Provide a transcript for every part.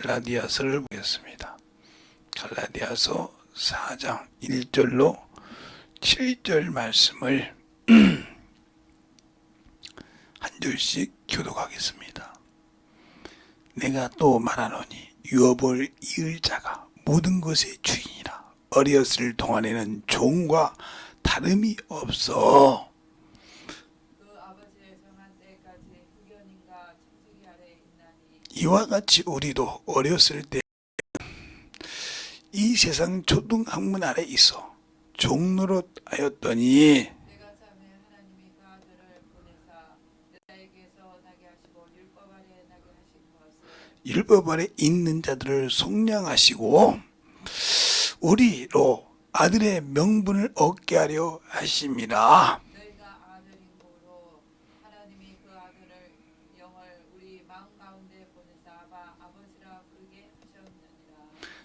갈라디아서를 보겠습니다. 갈라디아서 4장 1절로 7절 말씀을 한 절씩 교독하겠습니다. 내가 또 말하노니 유업을 이을 자가 모든 것의 주인이라. 어리었을 동안에는 종과 다름이 없어. 이와 같이 우리도 어렸을 때 이 세상 초등학문 아래 있어 종노릇 하였더니 율법 아래 있는 자들을 속량하시고 우리로 아들의 명분을 얻게 하려 하심이라.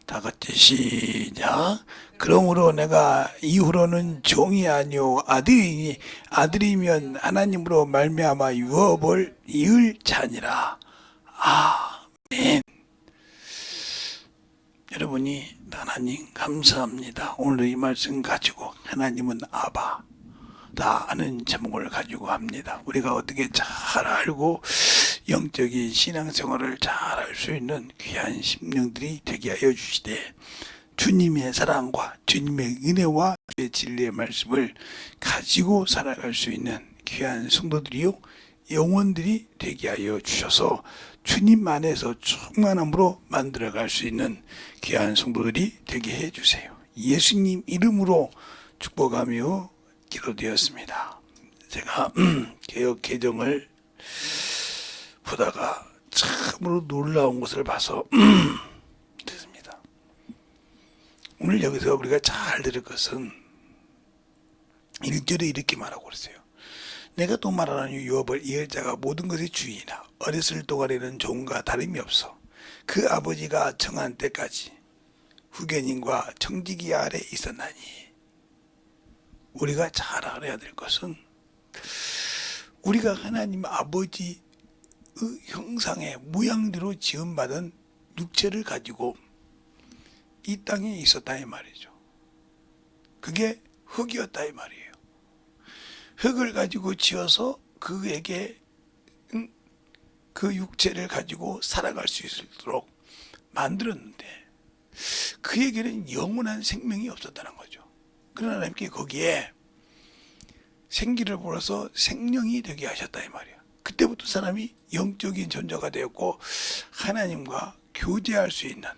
다 같이 시작. 그러므로 내가 이후로는 종이 아니요 아들이니 아들이면 하나님으로 말미암아 유업을 이을 자니라. 아멘. 여러분이 하나님 감사합니다. 오늘 이 말씀 가지고 하나님은 아바다 하는 제목을 가지고 합니다. 우리가 어떻게 잘 알고 영적인 신앙생활을 잘 할 수 있는 귀한 심령들이 되게 하여 주시되 주님의 사랑과 주님의 은혜와 주의 진리의 말씀을 가지고 살아갈 수 있는 귀한 성도들이요 영혼들이 되게 하여 주셔서 주님 안에서 충만함으로 만들어갈 수 있는 귀한 성도들이 되게 해주세요. 예수님 이름으로 축복하며 기도되었습니다. 제가 개역 개정을 보다가 참으로 놀라운 것을 봐서 됐습니다. 오늘 여기서 우리가 잘 들을 것은 1절에 이렇게 말하고 있어요. 내가 또 말하노니 유업을 이을 자가 모든 것의 주인이라. 어렸을 동안에는 종과 다름이 없어 그 아버지가 정한 때까지 후견인과 청지기 아래 있었나니. 우리가 잘 알아야 될 것은 우리가 하나님 아버지의 형상의 모양대로 지음받은 육체를 가지고 이 땅에 있었다 이 말이죠. 그게 흙이었다 이 말이에요. 흙을 가지고 지어서 그에게 그 육체를 가지고 살아갈 수 있도록 만들었는데 그에게는 영원한 생명이 없었다는 거죠. 그러나 하나님께 거기에 생기를 불어서 생명이 되게 하셨다 이 말이에요. 그때부터 사람이 영적인 존재가 되었고 하나님과 교제할 수 있는,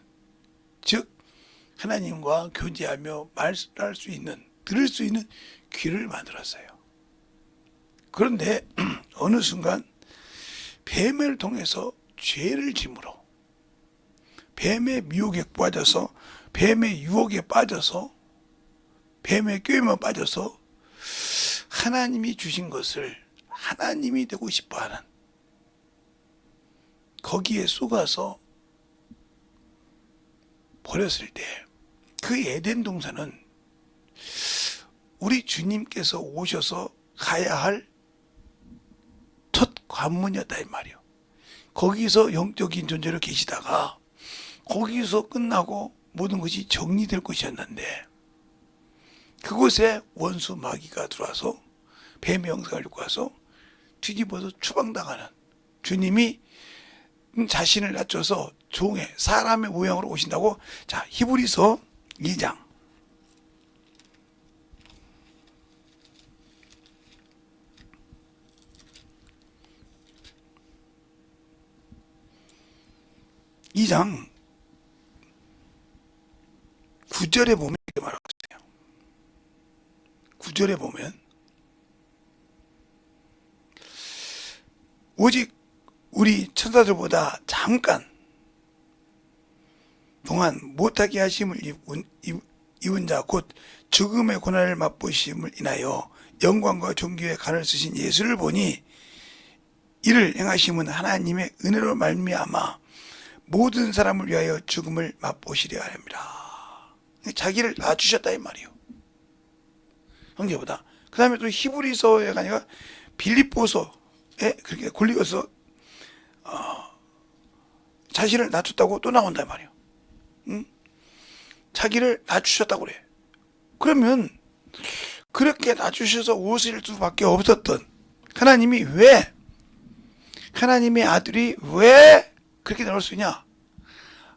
즉 하나님과 교제하며 말할 수 있는, 들을 수 있는 귀를 만들었어요. 그런데 어느 순간 뱀을 통해서 죄를 짐으로 뱀의 미혹에 빠져서 뱀의 유혹에 빠져서 뱀의 꾀임에 빠져서 하나님이 주신 것을 하나님이 되고 싶어하는 거기에 속아서 버렸을 때 그 에덴 동산은 우리 주님께서 오셔서 가야 할 첫 관문이었다 이 말이에요. 거기서 영적인 존재로 계시다가 거기서 끝나고 모든 것이 정리될 곳이었는데 그곳에 원수 마귀가 들어와서 뱀의 형상을 입고 와서 뒤집어서 추방당하는 주님이 자신을 낮춰서 종의 사람의 모양으로 오신다고. 자, 히브리서 2장 9절에 보면 이렇게 말하고 있어요. 9절에 보면 오직 우리 천사들보다 잠깐 동안 못하게 하심을 입은 자 곧 죽음의 고난을 맛보심을 인하여 영광과 존귀의 간을 쓰신 예수를 보니 이를 행하심은 하나님의 은혜로 말미암아 모든 사람을 위하여 죽음을 맛보시려 함이라. 자기를 놔주셨다 이 말이에요. 형제보다. 그 다음에 또 히브리서가 아니라 빌립보서에 그렇게 골리어서 자신을 낮췄다고 또 나온단 말이에요. 응? 자기를 낮추셨다고 그래. 그러면 그렇게 낮추셔서 오실 수밖에 없었던 하나님이 왜, 하나님의 아들이 왜 그렇게 나올 수 있냐?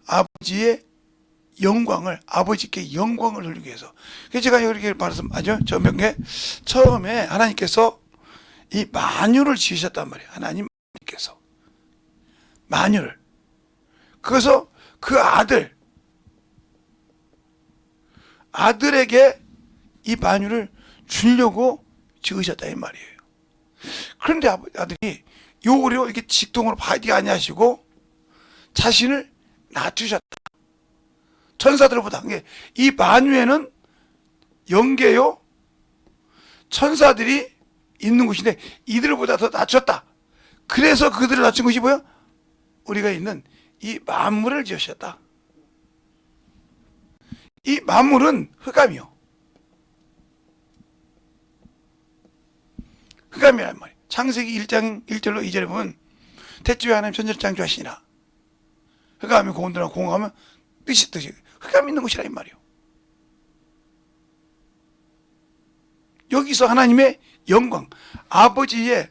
아버지의 영광을, 아버지께 영광을 돌리기 위해서. 그래서 제가 이렇게 말씀하죠. 저명에 처음에 하나님께서 이 만유를 지으셨단 말이에요. 하나님께서 만유를. 그래서 그 아들에게 이 만유를 주려고 지으셨다 이 말이에요. 그런데 아들이 요구로 이렇게 직동으로 바디 아니하시고 자신을 낮추셨다. 천사들보다. 이 만유에는 영계요 천사들이 있는 곳인데 이들보다 더 낮췄다. 그래서 그들을 낮춘 것이 뭐야? 우리가 있는 이 만물을 지으셨다. 이 만물은 흑암이요. 흑암이란 말이에요. 창세기 1장 1절로 2절에 보면 태초에 하나님 천지를 창조하시니라. 흑암이 공원들하고 공허하면 뜻이 흑암이 있는 곳이라 이 말이에요. 여기서 하나님의 영광, 아버지의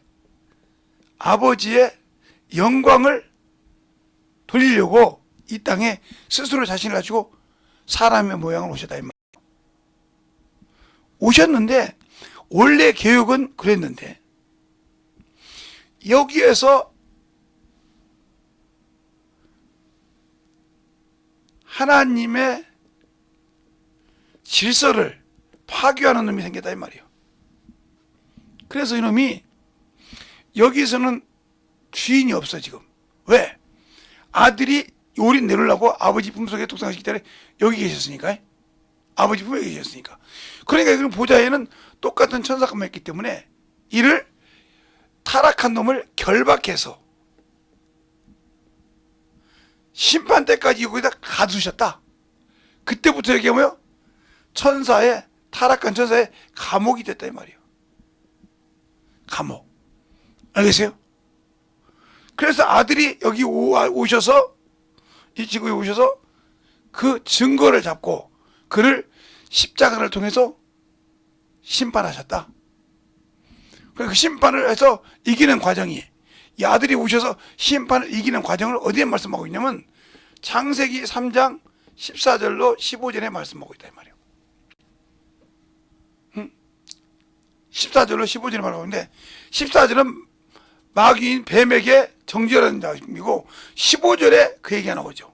영광을 돌리려고 이 땅에 스스로 자신을 낮추고 사람의 모양을 오셨다 이 말이에요. 오셨는데 원래 계획은 그랬는데 여기에서 하나님의 질서를 파괴하는 놈이 생겼다 이 말이에요. 그래서 이놈이 여기서는 주인이 없어 지금. 왜? 아들이 요리 내놓으려고 아버지 품속에 독생하시기 때문에 여기 계셨으니까. 아버지 품에 계셨으니까. 그러니까 그 보좌에는 똑같은 천사가 있기 때문에 이를 타락한 놈을 결박해서 심판 때까지 여기다 가두셨다. 그때부터 여기가 뭐요? 타락한 천사의 감옥이 됐다 이 말이에요. 감옥. 알겠어요? 그래서 아들이 여기 오셔서 이 지구에 오셔서 그 증거를 잡고 그를 십자가를 통해서 심판하셨다. 그 심판을 해서 이기는 과정이, 이 아들이 오셔서 심판을 이기는 과정을 어디에 말씀하고 있냐면 창세기 3장 14절로 15절에 말씀하고 있다 이 말이에요. 14절로 15절에 말하고 있는데 14절은 마귀인 뱀에게 정죄하는 자이고 15절에 그 얘기가 나오죠.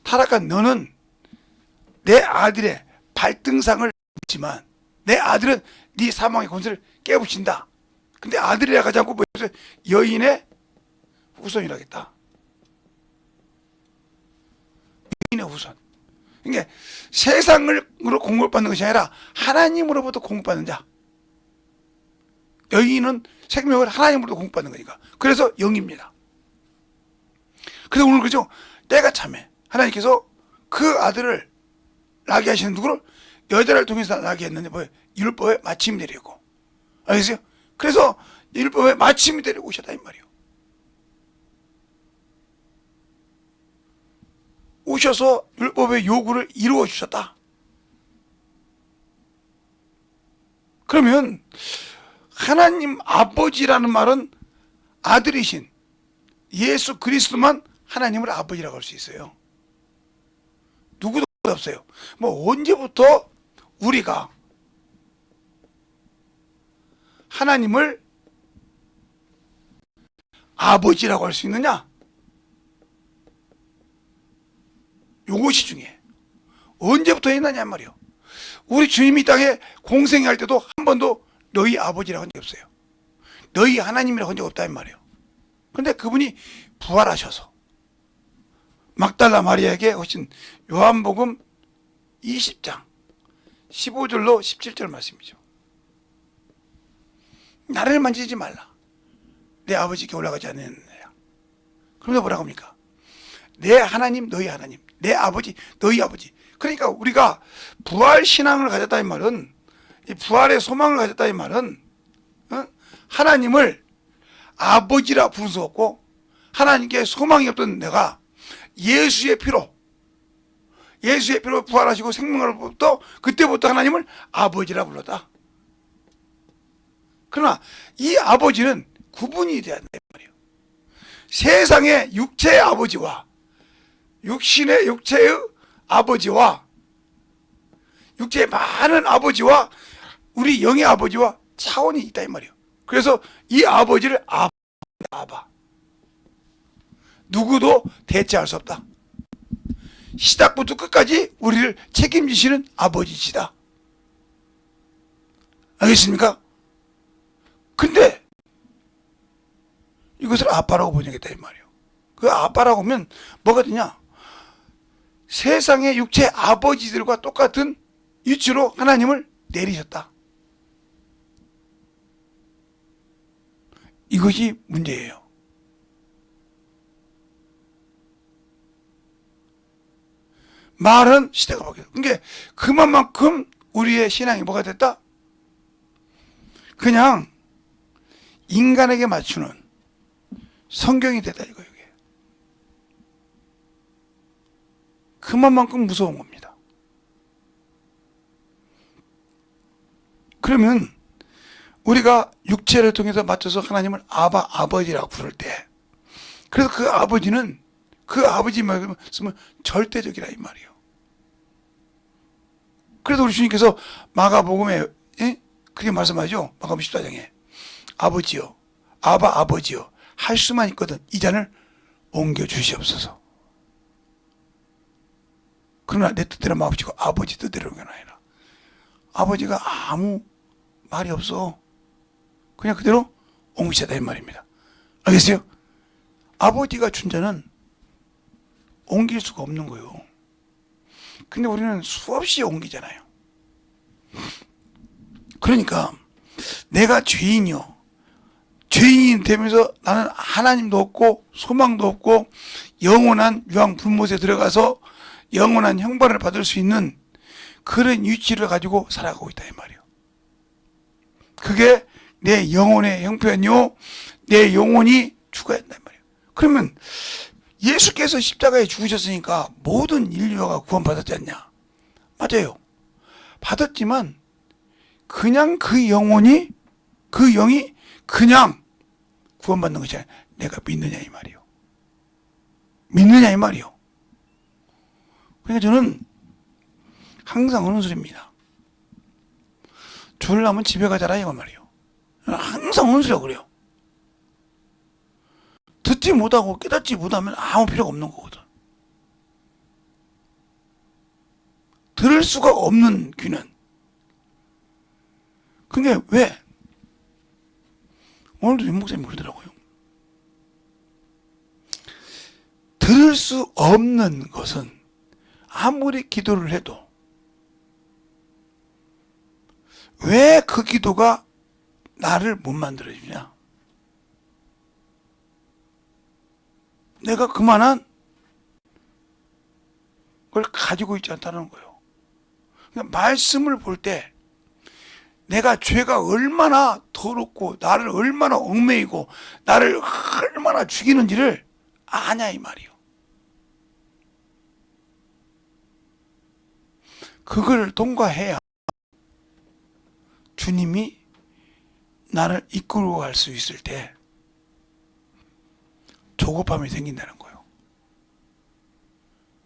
타락한 너는 내 아들의 발등상을 묻지만 내 아들은 네 사망의 권세를 깨부친다. 근데 아들이라 하지 않고 여인의 후손이라겠다. 여인의 후손. 그러니까 세상으로 공급받는 것이 아니라 하나님으로부터 공급받는 자. 여인은 생명을 하나님으로부터 공급받는 거니까. 그래서 영입니다. 그래서 오늘 그죠? 때가 참해. 하나님께서 그 아들을 나게 하시는 누구를? 여자를 통해서 나게 했는데 뭐예요? 율법의 마침이 되려고. 알겠어요? 그래서 율법의 마침이 되려고 오셨다 이 말이에요. 오셔서 율법의 요구를 이루어 주셨다. 그러면 하나님 아버지라는 말은 아들이신 예수 그리스도만 하나님을 아버지라고 할 수 있어요. 누구도 없어요. 뭐 언제부터 우리가 하나님을 아버지라고 할 수 있느냐? 요것이 중요해. 언제부터 했느냐 말이요. 우리 주님이 땅에 공생할 때도 한 번도 너희 아버지라고 한 적이 없어요. 너희 하나님이라고 한 적 없다 말이에요. 그런데 그분이 부활하셔서 막달라 마리아에게 하신 요한복음 20장 15절로 17절 말씀이죠. 나를 만지지 말라. 내 아버지께 올라가지 않느냐. 그런데 뭐라고 합니까? 내 하나님 너희 하나님, 내 아버지 너희 아버지. 그러니까 우리가 부활 신앙을 가졌다 이 말은, 이 부활의 소망을 가졌다 이 말은 하나님을 아버지라 부를 수 없고 하나님께 소망이 없던 내가 예수의 피로 부활하시고 생명을 부터 그때부터 하나님을 아버지라 불렀다. 그러나 이 아버지는 구분이 돼야 된다 말이에요. 세상의 육체의 아버지와 육체의 아버지와 육체의 많은 아버지와 우리 영의 아버지와 차원이 있다 이 말이에요. 그래서 이 아버지를 아바 누구도 대체할 수 없다. 시작부터 끝까지 우리를 책임지시는 아버지시다. 알겠습니까? 근데 이것을 아빠라고 번역했다 이 말이에요. 그 아빠라고 하면 뭐가 되냐? 세상의 육체 아버지들과 똑같은 위치로 하나님을 내리셨다. 이것이 문제예요. 말은 시대가 바뀌었다. 그러니까 그만큼 우리의 신앙이 뭐가 됐다? 그냥 인간에게 맞추는 성경이 됐다 이거예요. 이게. 그만큼 무서운 겁니다. 그러면 우리가 육체를 통해서 맞춰서 하나님을 아버지라고 부를 때, 그래서 그 아버지는 그 아버지 말씀은 절대적이라 이 말이에요. 그래서 우리 주님께서 마가복음에 그렇게 말씀하죠. 마가복음 14장에 아버지요, 아버지요 할 수만 있거든 이 잔을 옮겨 주시옵소서. 그러나 내 뜻대로 마옵시고 아버지 뜻대로가 아니라. 아버지가 아무 말이 없어. 그냥 그대로 옮기시다 이 말입니다. 알겠어요? 아버지가 준 자는 옮길 수가 없는 거예요. 근데 우리는 수없이 옮기잖아요. 그러니까 내가 죄인이요. 죄인이 되면서 나는 하나님도 없고 소망도 없고 영원한 유황 불못에 들어가서 영원한 형벌을 받을 수 있는 그런 위치를 가지고 살아가고 있다 이 말이에요. 그게 내 영혼의 형편이요. 내 영혼이 죽어야 한다 이 말이에요. 그러면 예수께서 십자가에 죽으셨으니까 모든 인류가 구원받았지 않냐? 맞아요. 받았지만 그냥 그 영혼이 그 영이 그냥 구원받는 것이 아니라 내가 믿느냐 이 말이에요. 믿느냐 이 말이에요. 그러니까 저는 항상 하는 소리입니다. 졸라면 집에 가자라 이거 말이에요. 항상 하는 소리라고 그래요. 듣지 못하고 깨닫지 못하면 아무 필요가 없는 거거든. 들을 수가 없는 귀는. 그게 왜? 오늘도 윤 목사님이 그러더라고요. 들을 수 없는 것은 아무리 기도를 해도 왜 그 기도가 나를 못 만들어주냐? 내가 그만한 걸 가지고 있지 않다는 거예요. 그러니까 말씀을 볼 때 내가 죄가 얼마나 더럽고 나를 얼마나 얽매이고 나를 얼마나 죽이는지를 아냐 이 말이에요. 그걸 통과해야 주님이 나를 이끌어 갈 수 있을 때 조급함이 생긴다는 거예요.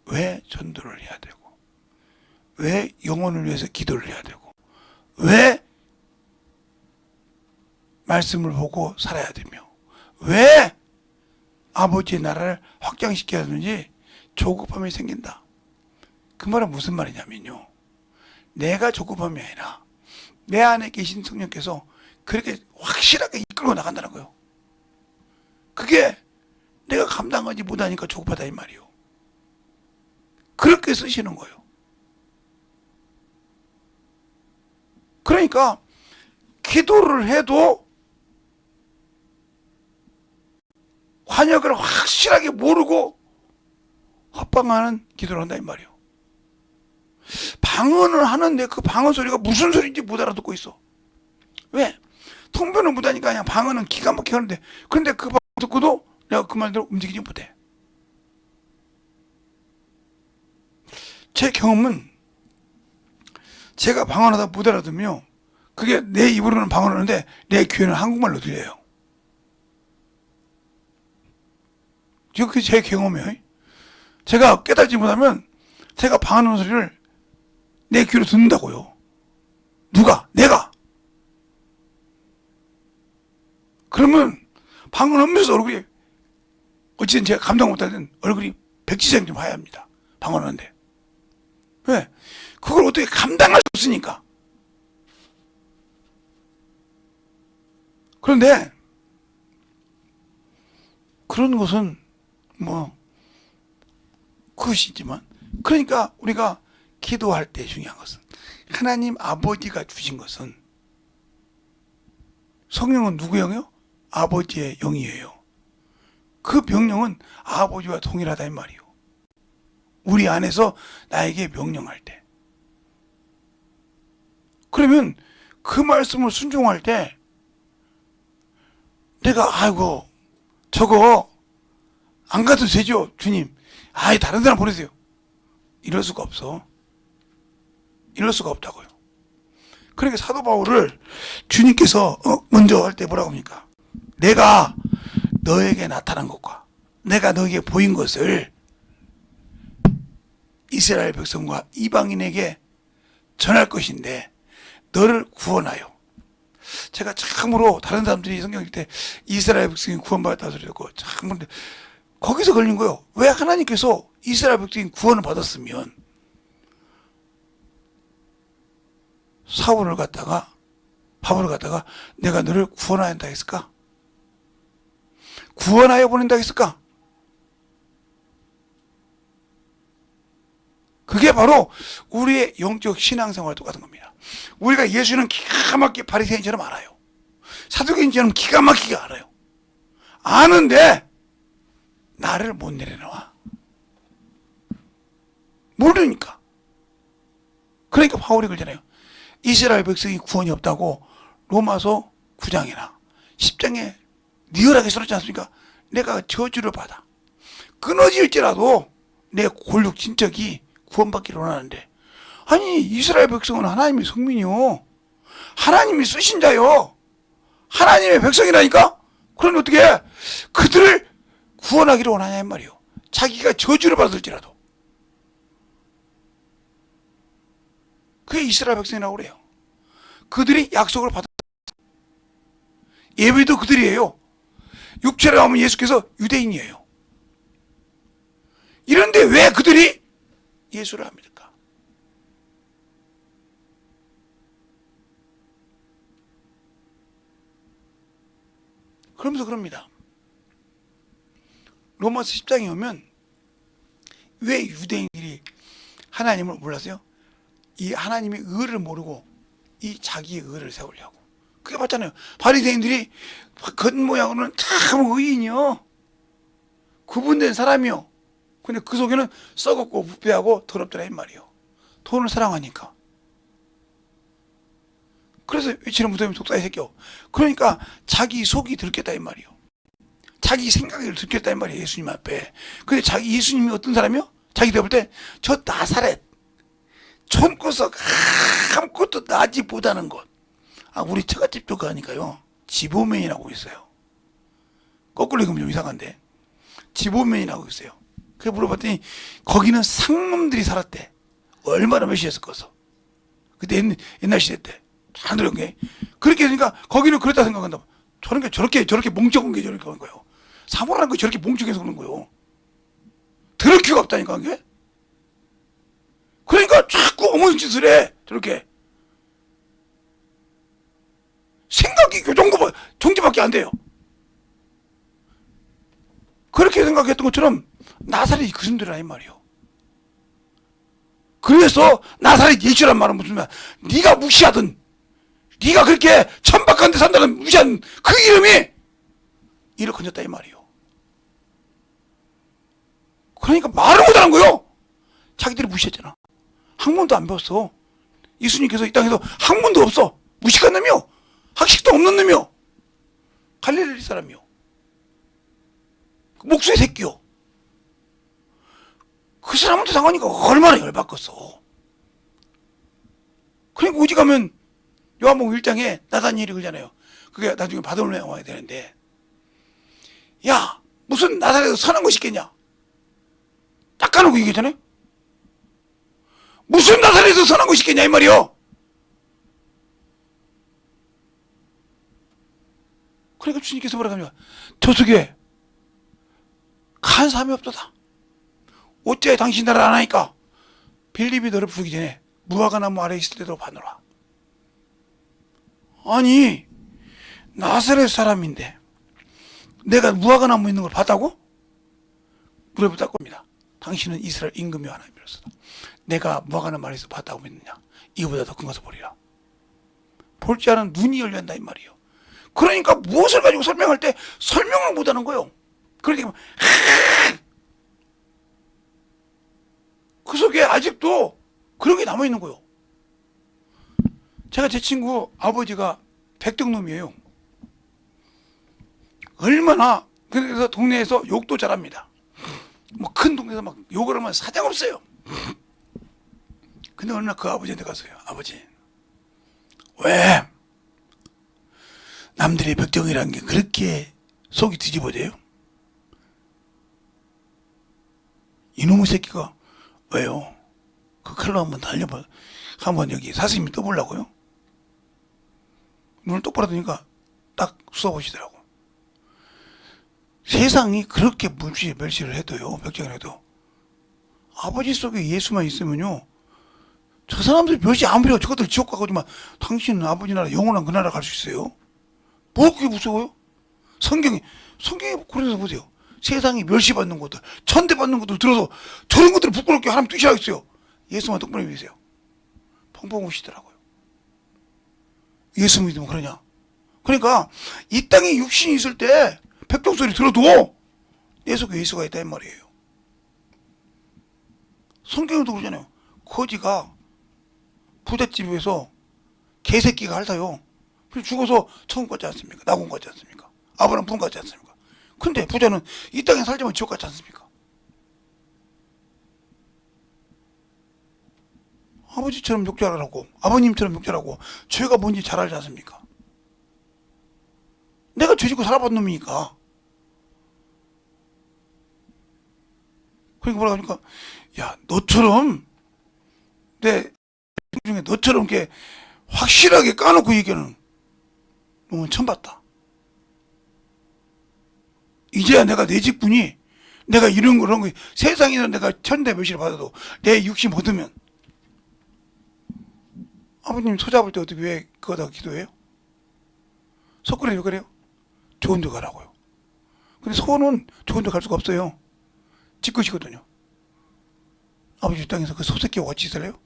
왜 전도를 해야 되고, 왜 영혼을 위해서 기도를 해야 되고, 왜 말씀을 보고 살아야 되며, 왜 아버지의 나라를 확장시켜야 하는지 조급함이 생긴다. 그 말은 무슨 말이냐면요, 내가 조급함이 아니라 내 안에 계신 성령께서 그렇게 확실하게 이끌고 나간다는 거예요. 그게 내가 감당하지 못하니까 조급하다 이 말이에요. 그렇게 쓰시는 거예요. 그러니까 기도를 해도 환역을 확실하게 모르고 합방하는 기도를 한다 이 말이에요. 방언을 하는데 그 방언 소리가 무슨 소리인지 못 알아듣고 있어. 왜? 통변을 못하니까 그냥 방언은 기가 막히게 하는데, 그런데 그 방언 듣고도 내가 그 말대로 움직이지 못해. 제 경험은 제가 방언하다 못 알아듣으면요, 그게 내 입으로는 방언하는데 내 귀에는 한국말로 들려요. 그게 제 경험이에요. 제가 깨달지 못하면 제가 방언하는 소리를 내 귀로 듣는다고요. 누가? 내가. 그러면 방언하면서 얼굴이, 어쨌든 제가 감당 못할 땐 얼굴이 백지장 좀 하야 합니다. 방언하는데. 왜? 그걸 어떻게 감당할 수 없으니까. 그런데 그런 것은 뭐 그것이지만, 그러니까 우리가 기도할 때 중요한 것은 하나님 아버지가 주신 것은, 성령은 누구 영이요? 아버지의 영이에요. 그 명령은 아버지와 동일하다 이 말이요. 우리 안에서 나에게 명령할 때. 그러면 그 말씀을 순종할 때 내가 아이고 저거 안 가도 되죠 주님, 아이 다른 사람 보내세요, 이럴 수가 없어. 이럴 수가 없다고요. 그러니까 사도 바울을 주님께서 먼저 할 때 뭐라고 합니까? 내가 너에게 나타난 것과 내가 너에게 보인 것을 이스라엘 백성과 이방인에게 전할 것인데 너를 구원하여. 제가 참으로 다른 사람들이 성경 읽을 때 이스라엘 백성이 구원받았다 소리 듣고 참 거기서 걸린 거예요. 왜 하나님께서 이스라엘 백성이 구원을 받았으면 바울을 갖다가 내가 너를 구원하여 한다 했을까? 구원하여 보낸다 했을까? 그게 바로 우리의 영적 신앙생활과 똑같은 겁니다. 우리가 예수는 기가 막히게 바리새인처럼 알아요. 사두개인처럼 기가 막히게 알아요. 아는데 나를 못 내려놔. 모르니까. 그러니까 바울이 그러잖아요. 이스라엘 백성이 구원이 없다고 로마서 9장이나 10장에 리얼하게 써놓지 않습니까? 내가 저주를 받아 끊어질지라도 내 골육 친척이 구원받기를 원하는데, 아니 이스라엘 백성은 하나님의 성민이요, 하나님이 쓰신 자요, 하나님의 백성이라니까. 그런데 어떻게 그들을 구원하기를 원하냐 이 말이요. 자기가 저주를 받을지라도. 그게 이스라엘 백성이라고 그래요. 그들이 약속을 받았어요. 예배도 그들이에요. 육체로 하면 예수께서 유대인이에요. 이런데 왜 그들이 예수를 합니까? 그러면서 그럽니다. 로마서 10장에 오면 왜 유대인들이 하나님을 몰랐어요? 이 하나님의 의를 모르고 이 자기의 의를 세우려고. 그게 맞잖아요. 바리새인들이 겉모양으로는 참 의인이요, 구분된 사람이요. 근데 그 속에는 썩었고 부패하고 더럽더라 이 말이요. 돈을 사랑하니까. 그래서 외치는 무덤이 독사의 새끼요. 그러니까 자기 속이 들켰다 이 말이요. 자기 생각이 들켰다 이 말이에요, 예수님 앞에. 근데 예수님이 어떤 사람이요? 자기들 볼 때 저 나사렛 촌구석 아무것도 나지 못하는 것. 우리 처갓집 쪽 가니까요, 지보면이라고 있어요. 거꾸로 읽으면 좀 이상한데 지보면이라고 있어요. 그래서 물어봤더니 거기는 상놈들이 살았대. 얼마나 몇시였을 거서. 그때 옛날 시대 때 잘 들은 게. 그렇게 되니까 거기는 그렇다 생각한다. 저런 게 저렇게 뭉쳐온 게 저렇게 하는 거예요. 사모라는 거 저렇게 뭉쳐서 그런 거예요. 들을 기회가 없다니까 그게. 그러니까 자꾸 어머니 짓을 해. 저렇게 생각이 정지밖에 안 돼요. 그렇게 생각했던 것처럼 나사렛이 그 정도라 이 말이요. 그래서 나사렛 예수란 말은 무슨 말? 네가 무시하던, 네가 그렇게 천박한 데 산다는 무시한 그 이름이 이를 건졌다 이 말이요. 그러니까 말을 못하는 거요. 자기들이 무시했잖아. 학문도 안 배웠어. 예수님께서 이 땅에서 학문도 없어. 무식한 놈이요, 학식도 없는 놈이요, 갈릴리 사람이요. 목수의 새끼요. 그 사람한테 당하니까 얼마나 열받겠어. 그러니까 오직하면 요한복음 1장에 나다니엘이 그러잖아요. 그게 나중에 바돌로메 와야 되는데, 야, 무슨 나사렛에서 선한 것이 있겠냐? 딱 까놓고 얘기했잖아요. 무슨 나사렛에서 선한 것이 있겠냐 이 말이요. 그러니까 주님께서 뭐라고 합니까? 저속에 간사함이 없도다. 어째 당신 나라를 안 하니까? 빌립이 너를 부르기 전에 무화과 나무 아래에 있을 때도 봐노라. 아니, 나사렛 사람인데 내가 무화과 나무 있는 걸 봤다고? 물에 붙을 겁니다. 당신은 이스라엘 임금이 하나님이로소다. 내가 무화과 나무 아래에서 봤다고 믿느냐? 이보다 더 큰 것을 보리라. 볼 줄 아는 눈이 열린다 이 말이에요. 그러니까 무엇을 가지고 설명할 때 설명을 못하는 거예요. 그러니까 그 속에 아직도 그런 게 남아있는 거예요. 제가 제 친구 아버지가 백덕놈이에요. 얼마나, 그래서 동네에서 욕도 잘합니다. 뭐 큰 동네에서 막 욕을 하면 사정없어요. 근데 어느 날 그 아버지한테 갔어요. 아버지, 왜 남들의 백정이라는 게 그렇게 속이 뒤집어져요? 이놈의 새끼가. 왜요? 그 칼로 한번 달려봐. 한번 여기 사스님이 떠보려고요? 눈을 똑바로 뜨니까 딱 쏘보시더라고. 세상이 그렇게 멸시를 해도요, 백정을 해도 아버지 속에 예수만 있으면요, 저 사람들 멸시 아무리 해요. 저것들 지옥 가거지만 당신은 아버지 나라 영원한 그 나라 갈 수 있어요. 뭐 그게 무서워요? 성경에 그래서 보세요. 세상이 멸시받는 것들, 천대받는 것들 들어서 저런 것들을 부끄럽게 하나님 뛰시라겠어요. 예수만 똑바로 믿으세요. 펑펑 우시더라고요. 예수 믿으면 그러냐? 그러니까 이 땅에 육신이 있을 때 백종 소리 들어도 내 속에 예수가 있다 이 말이에요. 성경에도 그러잖아요. 거지가 부잣집에서 개새끼가 핥아요. 죽어서 천국 같지 않습니까? 낙원 같지 않습니까? 아브라함 분 같지 않습니까? 근데 부자는 이 땅에 살자면 지옥 같지 않습니까? 아버지처럼 욕잘하라고, 아버님처럼 욕잘하고, 죄가 뭔지 잘 알지 않습니까? 내가 죄짓고 살아본 놈이니까. 그러니까 뭐라 하니까, 야, 너처럼, 내 중에 너처럼 이렇게 확실하게 까놓고 얘기하는 놈은 처음 봤다. 이제야 내가 내 직분이, 내가 이런 거 세상에서 내가 천대 멸시를 받아도 내 육신 얻으면, 아버님 소 잡을 때 어떻게 왜 그거다 기도해요? 석굴에 왜 그래요? 좋은 데 가라고요. 근데 소는 좋은 데 갈 수가 없어요. 지 것이거든요. 아버지 땅에서 그 소새끼와 같이 있을래요?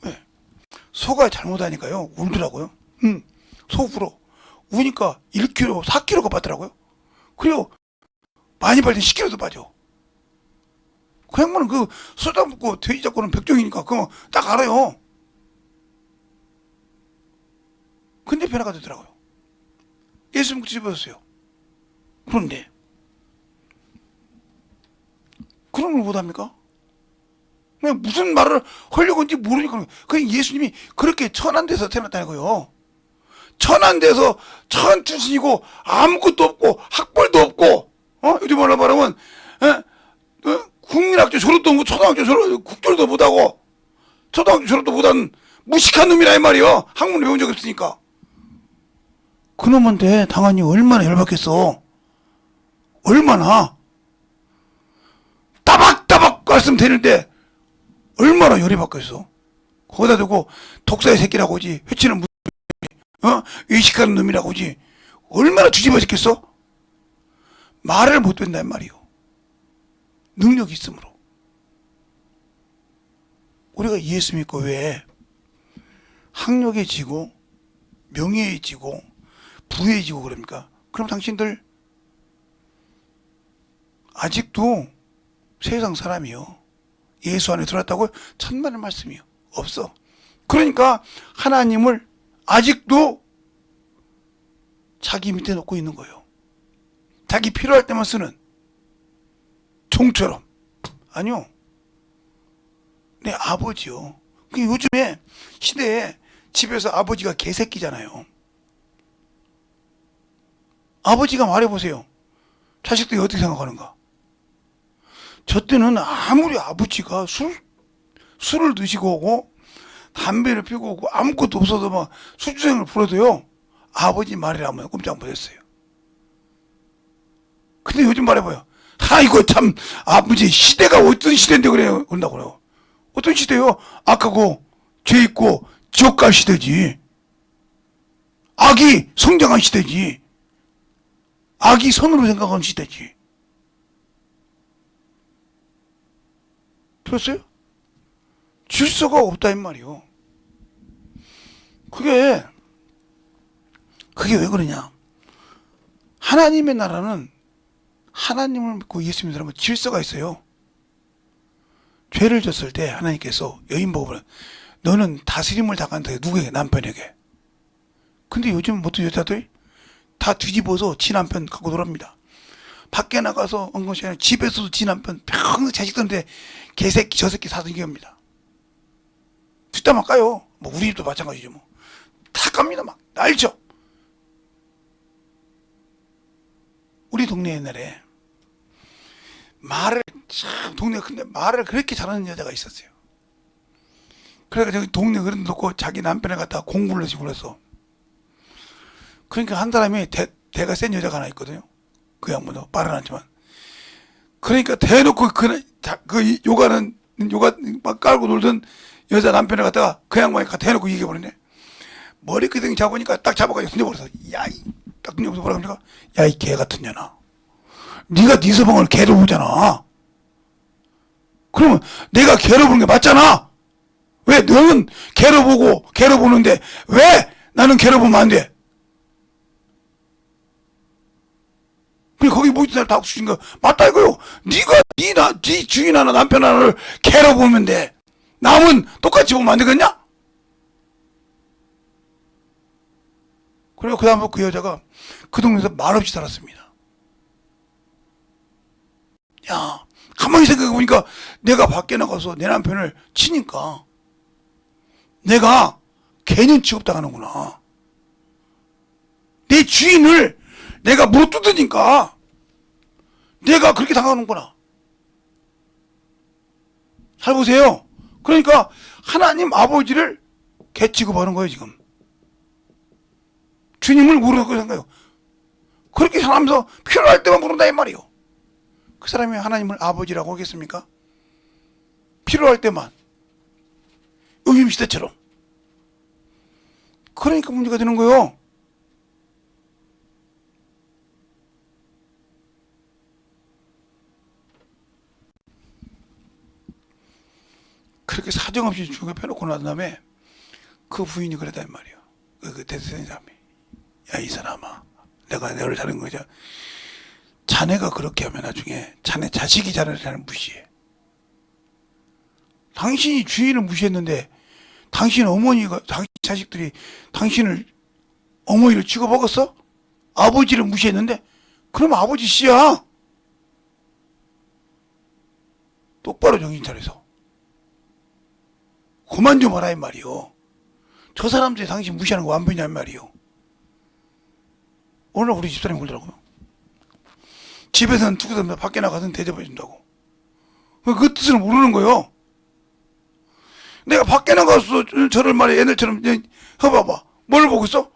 왜? 소가 잘못하니까요, 울더라고요. 소 울어. 우니까 1kg, 4kg가 빠더라고요. 그리고 많이 빨리 10kg도 빠져. 그 양반은 그 소 잡고 돼지 잡고는 백종이니까 그거 딱 알아요. 근데 변화가 되더라고요. 예수 믿고 뒤집어졌어요. 그런데 그런 걸 못합니까? 그냥 무슨 말을 하려고 하는지 모르니까. 그냥 예수님이 그렇게 천한 데서 태어났다니까요. 천한 데서 천투신이고 아무것도 없고 학벌도 없고, 요즘 말하면 국민학교 졸업도 없고 초등학교 졸업 국교도 못하고 초등학교 졸업도 못한 무식한 놈이라 이 말이요. 학문을 배운 적 없으니까. 그놈한테 당하니 얼마나 열받겠어. 얼마나 따박따박 말씀드리는데 얼마나 열이 받겠어. 거기다 두고 독사의 새끼라고 하지, 회치는 의식하는 놈이라고 하지, 얼마나 뒤집어졌겠어. 말을 못 된단 말이요. 능력이 있으므로. 우리가 예수 믿고 왜 학력에 지고 명예에 지고 부에 지고 그럽니까? 그럼 당신들 아직도 세상 사람이요, 예수 안에 들어왔다고 천만의 말씀이요 없어. 그러니까 하나님을 아직도 자기 밑에 놓고 있는 거예요. 자기 필요할 때만 쓰는 종처럼. 아니요. 내 아버지요. 요즘에 시대에 집에서 아버지가 개새끼잖아요. 아버지가 말해보세요. 자식들이 어떻게 생각하는가? 저 때는 아무리 아버지가 술을 드시고 오고 담배를 피고 오고 아무것도 없어도 막 술주정을 부려도요, 아버지 말이라면 꼼짝 못했어요. 근데 요즘 말해봐요. 아이고 참, 아버지 시대가 어떤 시대인데 그래요? 그런다고 그래요. 어떤 시대요? 악하고 죄 있고 지옥 갈 시대지. 악이 성장한 시대지. 악이 선으로 생각하는 시대지. 들었어요? 질서가 없다 이 말이요. 그게 왜 그러냐? 하나님의 나라는 하나님을 믿고 예수 믿는 사람은 질서가 있어요. 죄를 졌을 때 하나님께서 여인복을, 너는 다스림을 당한다. 누구에게? 남편에게. 근데 요즘 모든 여자들이 다 뒤집어서 지 남편 갖고 놀랍니다. 밖에 나가서 엉거시하는 집에서도 지 남편 평생 자식들한테 개새끼 저 새끼 사등기 합니다. 뒷담화 까요. 뭐 우리 집도 마찬가지죠. 뭐 다 깝니다. 막 알죠. 우리 동네 옛날에 동네가 큰데 말을 그렇게 잘하는 여자가 있었어요. 그래서 저기 동네 그런 데 놓고 자기 남편을 갖다가 공부를 하시고 그랬어. 그러니까 한 사람이 대가 센 여자가 하나 있거든요. 그 양반도 말은 않지만. 그러니까 대놓고 요가 막 깔고 놀던 여자 남편을 갖다가 그 양반이 대놓고 얘기해버리네. 머리끄댕이 잡으니까 딱 잡아가지고 던져버렸어. 딱 던져버려서 뭐라 그러니까, 야, 이 개 같은 년아. 네가 네 서방을 개로 보잖아. 그러면 내가 개로 보는 게 맞잖아. 왜 너는 개로 보고 개로 보는데 왜 나는 개로 보면 안 돼? 그래 거기 모인 사람 다 주신 거 맞다 이거요. 네가 네 주인 하나 남편 하나를 개로 보면 돼. 남은 똑같이 보면 안 되겠냐? 그리고 그 다음에 그 여자가 그 동네에서 말없이 살았습니다. 야, 가만히 생각해보니까 내가 밖에 나가서 내 남편을 치니까 내가 개년 취급당하는구나. 내 주인을 내가 물어뜯으니까 내가 그렇게 당하는구나. 잘 보세요. 그러니까 하나님 아버지를 개 취급하는 거예요 지금. 주님을 모르는 거 생각해요. 그렇게 살면서 필요할 때만 부른다 이 말이요. 그 사람이 하나님을 아버지라고 하겠습니까? 필요할 때만. 요즘 시대처럼. 그러니까 문제가 되는 거예요. 그렇게 사정없이 죽여 패놓고 난 다음에 그 부인이 그랬다 이 말이에요. 그 대세된 사람이. 야, 이 사람아. 내가 너를 사는 거죠. 자네가 그렇게 하면 나중에 자네 자식이 자네를 잘 무시해. 당신이 주인을 무시했는데 당신 어머니가, 당신 자식들이 당신을 어머니를 취급하겠어? 아버지를 무시했는데? 그럼 아버지 씨야. 똑바로 정신 차려서. 그만 좀 하라 이 말이요. 저 사람들이 당신 무시하는 거 안 보이냐 이 말이요. 오늘 우리 집사람이 그러더라고요. 집에서는 죽어서 밖에 나가서는 대접해준다고. 그 뜻을 모르는 거예요. 내가 밖에 나가서 저를 말해 얘들처럼 해봐봐. 뭘 보고 있어?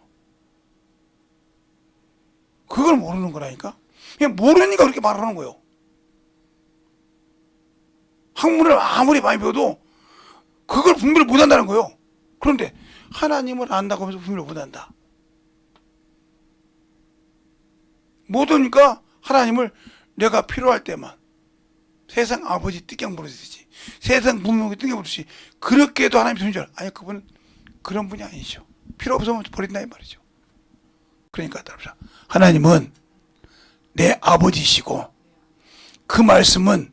그걸 모르는 거라니까. 그냥 모르니까 그렇게 말하는 거예요. 학문을 아무리 많이 배워도 그걸 분별을 못한다는 거예요. 그런데 하나님을 안다고 하면서 분별을 못한다. 못하니까 하나님을 내가 필요할 때만 세상 아버지 띠경 부르듯이 세상 부모가 띠경 부르듯이 그렇게 해도 하나님 되는 줄 알아. 아니 그분은 그런 분이 아니죠. 필요 없으면 버린다 이 말이죠. 그러니까 하나님은 내 아버지시고 그 말씀은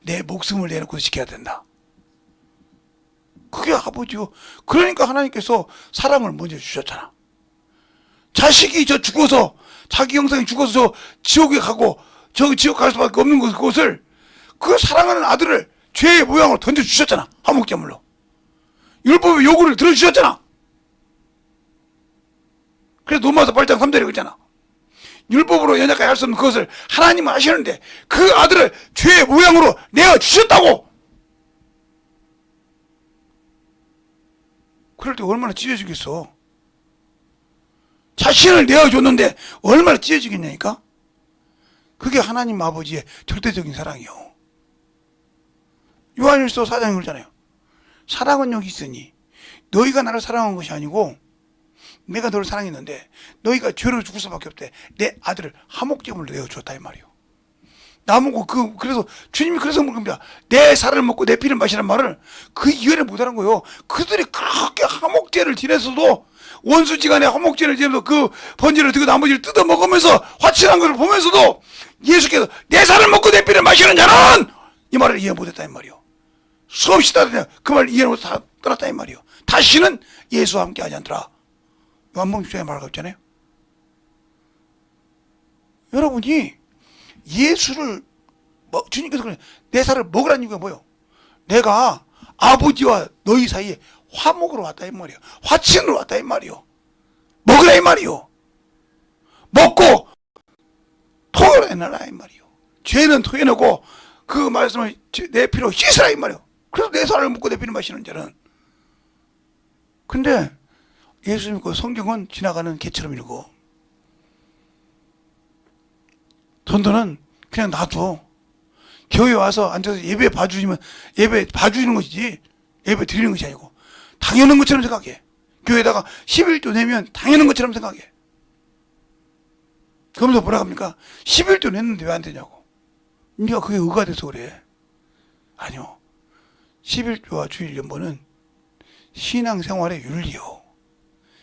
내 목숨을 내놓고 지켜야 된다. 그게 아버지요. 그러니까 하나님께서 사랑을 먼저 주셨잖아. 자식이 저 죽어서, 자기 형상이 죽어서 저 지옥에 가고, 저 지옥 갈 수밖에 없는 그것을, 그 사랑하는 아들을 죄의 모양으로 던져주셨잖아. 화목제물로. 율법의 요구를 들어주셨잖아. 그래서 로마서 8장 3절에 그랬잖아. 율법으로 연약하게 할 수 없는 그것을 하나님은 하시는데 그 아들을 죄의 모양으로 내어주셨다고. 그럴 때 얼마나 찢어지겠어. 자신을 내어줬는데 얼마나 찢어지겠냐니까. 그게 하나님 아버지의 절대적인 사랑이요. 요한일서 4장에 그러잖아요. 사랑은 여기 있으니 너희가 나를 사랑한 것이 아니고 내가 너를 사랑했는데 너희가 죄로 죽을 수밖에 없대. 내 아들을 화목제물로 내어줬다 이 말이요. 나무고 그래서 주님이 그래서 물습니다. 내 살을 먹고 내 피를 마시란 말을 그 이해를 못하는 거예요. 그들이 그렇게 화목제를 지내서도 원수지간에 화목제를 지내면서 그 번제를 들고 나머지를 뜯어 먹으면서 화친한 것을 보면서도 예수께서 내 살을 먹고 내 피를 마시는 자는 이 말을 이해 못했다 이 말이요. 수없이 따르냐 그 말 이해 못해서 떠났다 이 말이요. 다시는 예수와 함께 하지 않더라. 요한복음 6장에 말하고 있잖아요. 여러분이 예수를 주님께서 그래 내 살을 먹으라는 이유가 뭐예요? 내가 아버지와 너희 사이에 화목으로 왔다 이 말이요. 화친으로 왔다 이 말이요. 먹으라 이 말이요. 먹고 토해내라 이 말이요. 죄는 토해내고 그 말씀을 내 피로 씻으라 이 말이요. 그래서 내 살을 먹고 내 피를 마시는 자는. 근데 예수님 그 성경은 지나가는 개처럼 읽고 전도는 그냥 놔둬. 교회 와서 앉아서 예배 봐주시면 예배 봐주시는 것이지 예배 드리는 것이 아니고 당연한 것처럼 생각해. 교회에다가 11조 내면 당연한 것처럼 생각해. 그러면서 뭐라 합니까? 11조 냈는데 왜 안 되냐고. 네가 그게 의가 돼서 그래. 아니요. 11조와 주일 연보는 신앙생활의 윤리요.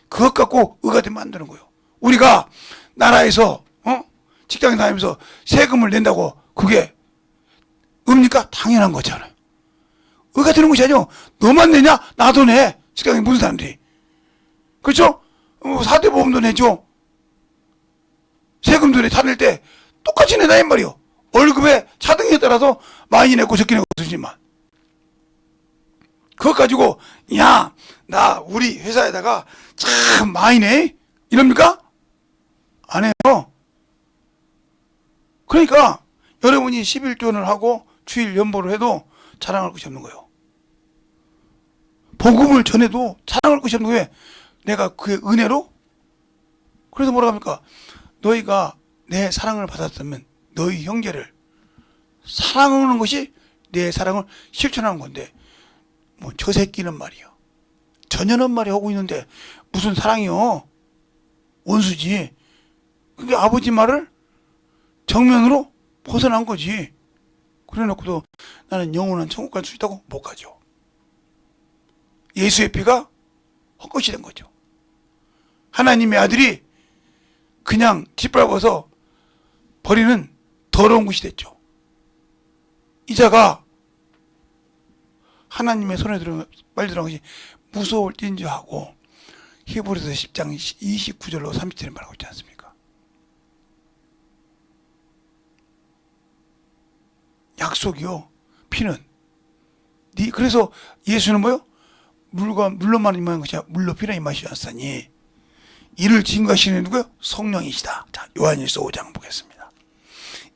그것 갖고 의가 되면 안 되는 거예요. 우리가 나라에서 직장에 다니면서 세금을 낸다고 그게 의입니까? 당연한 거잖아요. 의가 되는 것이 아니요. 너만 내냐? 나도 내. 직장에 무슨 사람들이. 그렇죠? 4대 보험도 내죠. 세금도 다닐 때 똑같이 내다 이 말이요. 월급의 차등에 따라서 많이 내고 적게 내고 주지만 그것 가지고 야, 나 우리 회사에다가 참 많이 내? 이럽니까? 안 해요. 그러니까 여러분이 11조를 하고 주일 연보를 해도 자랑할 것이 없는 거예요. 복음을 전해도 자랑할 것이 없는 거예요. 내가 그의 은혜로? 그래서 뭐라고 합니까? 너희가 내 사랑을 받았다면 너희 형제를 사랑하는 것이 내 사랑을 실천하는 건데 뭐 저 새끼는 말이요. 전혀는 말이 하고 있는데 무슨 사랑이요. 원수지. 그게 아버지 말을 정면으로 벗어난 거지. 그래 놓고도 나는 영원한 천국 갈 수 있다고 못 가죠. 예수의 피가 헛것이 된 거죠. 하나님의 아들이 그냥 짓밟아서 버리는 더러운 것이 됐죠. 이자가 하나님의 손에 빨리 들어간 것이 무서울진지 하고 히브리서 10장 29절로 30절에 말하고 있지 않습니까? 약속이요. 피는 그래서 예수는 뭐요? 물로만 임하는 것이 아니라 물로 피라 임하시었으니 이를 증거하시는 누구요? 성령이시다. 자, 요한일서 5장 보겠습니다.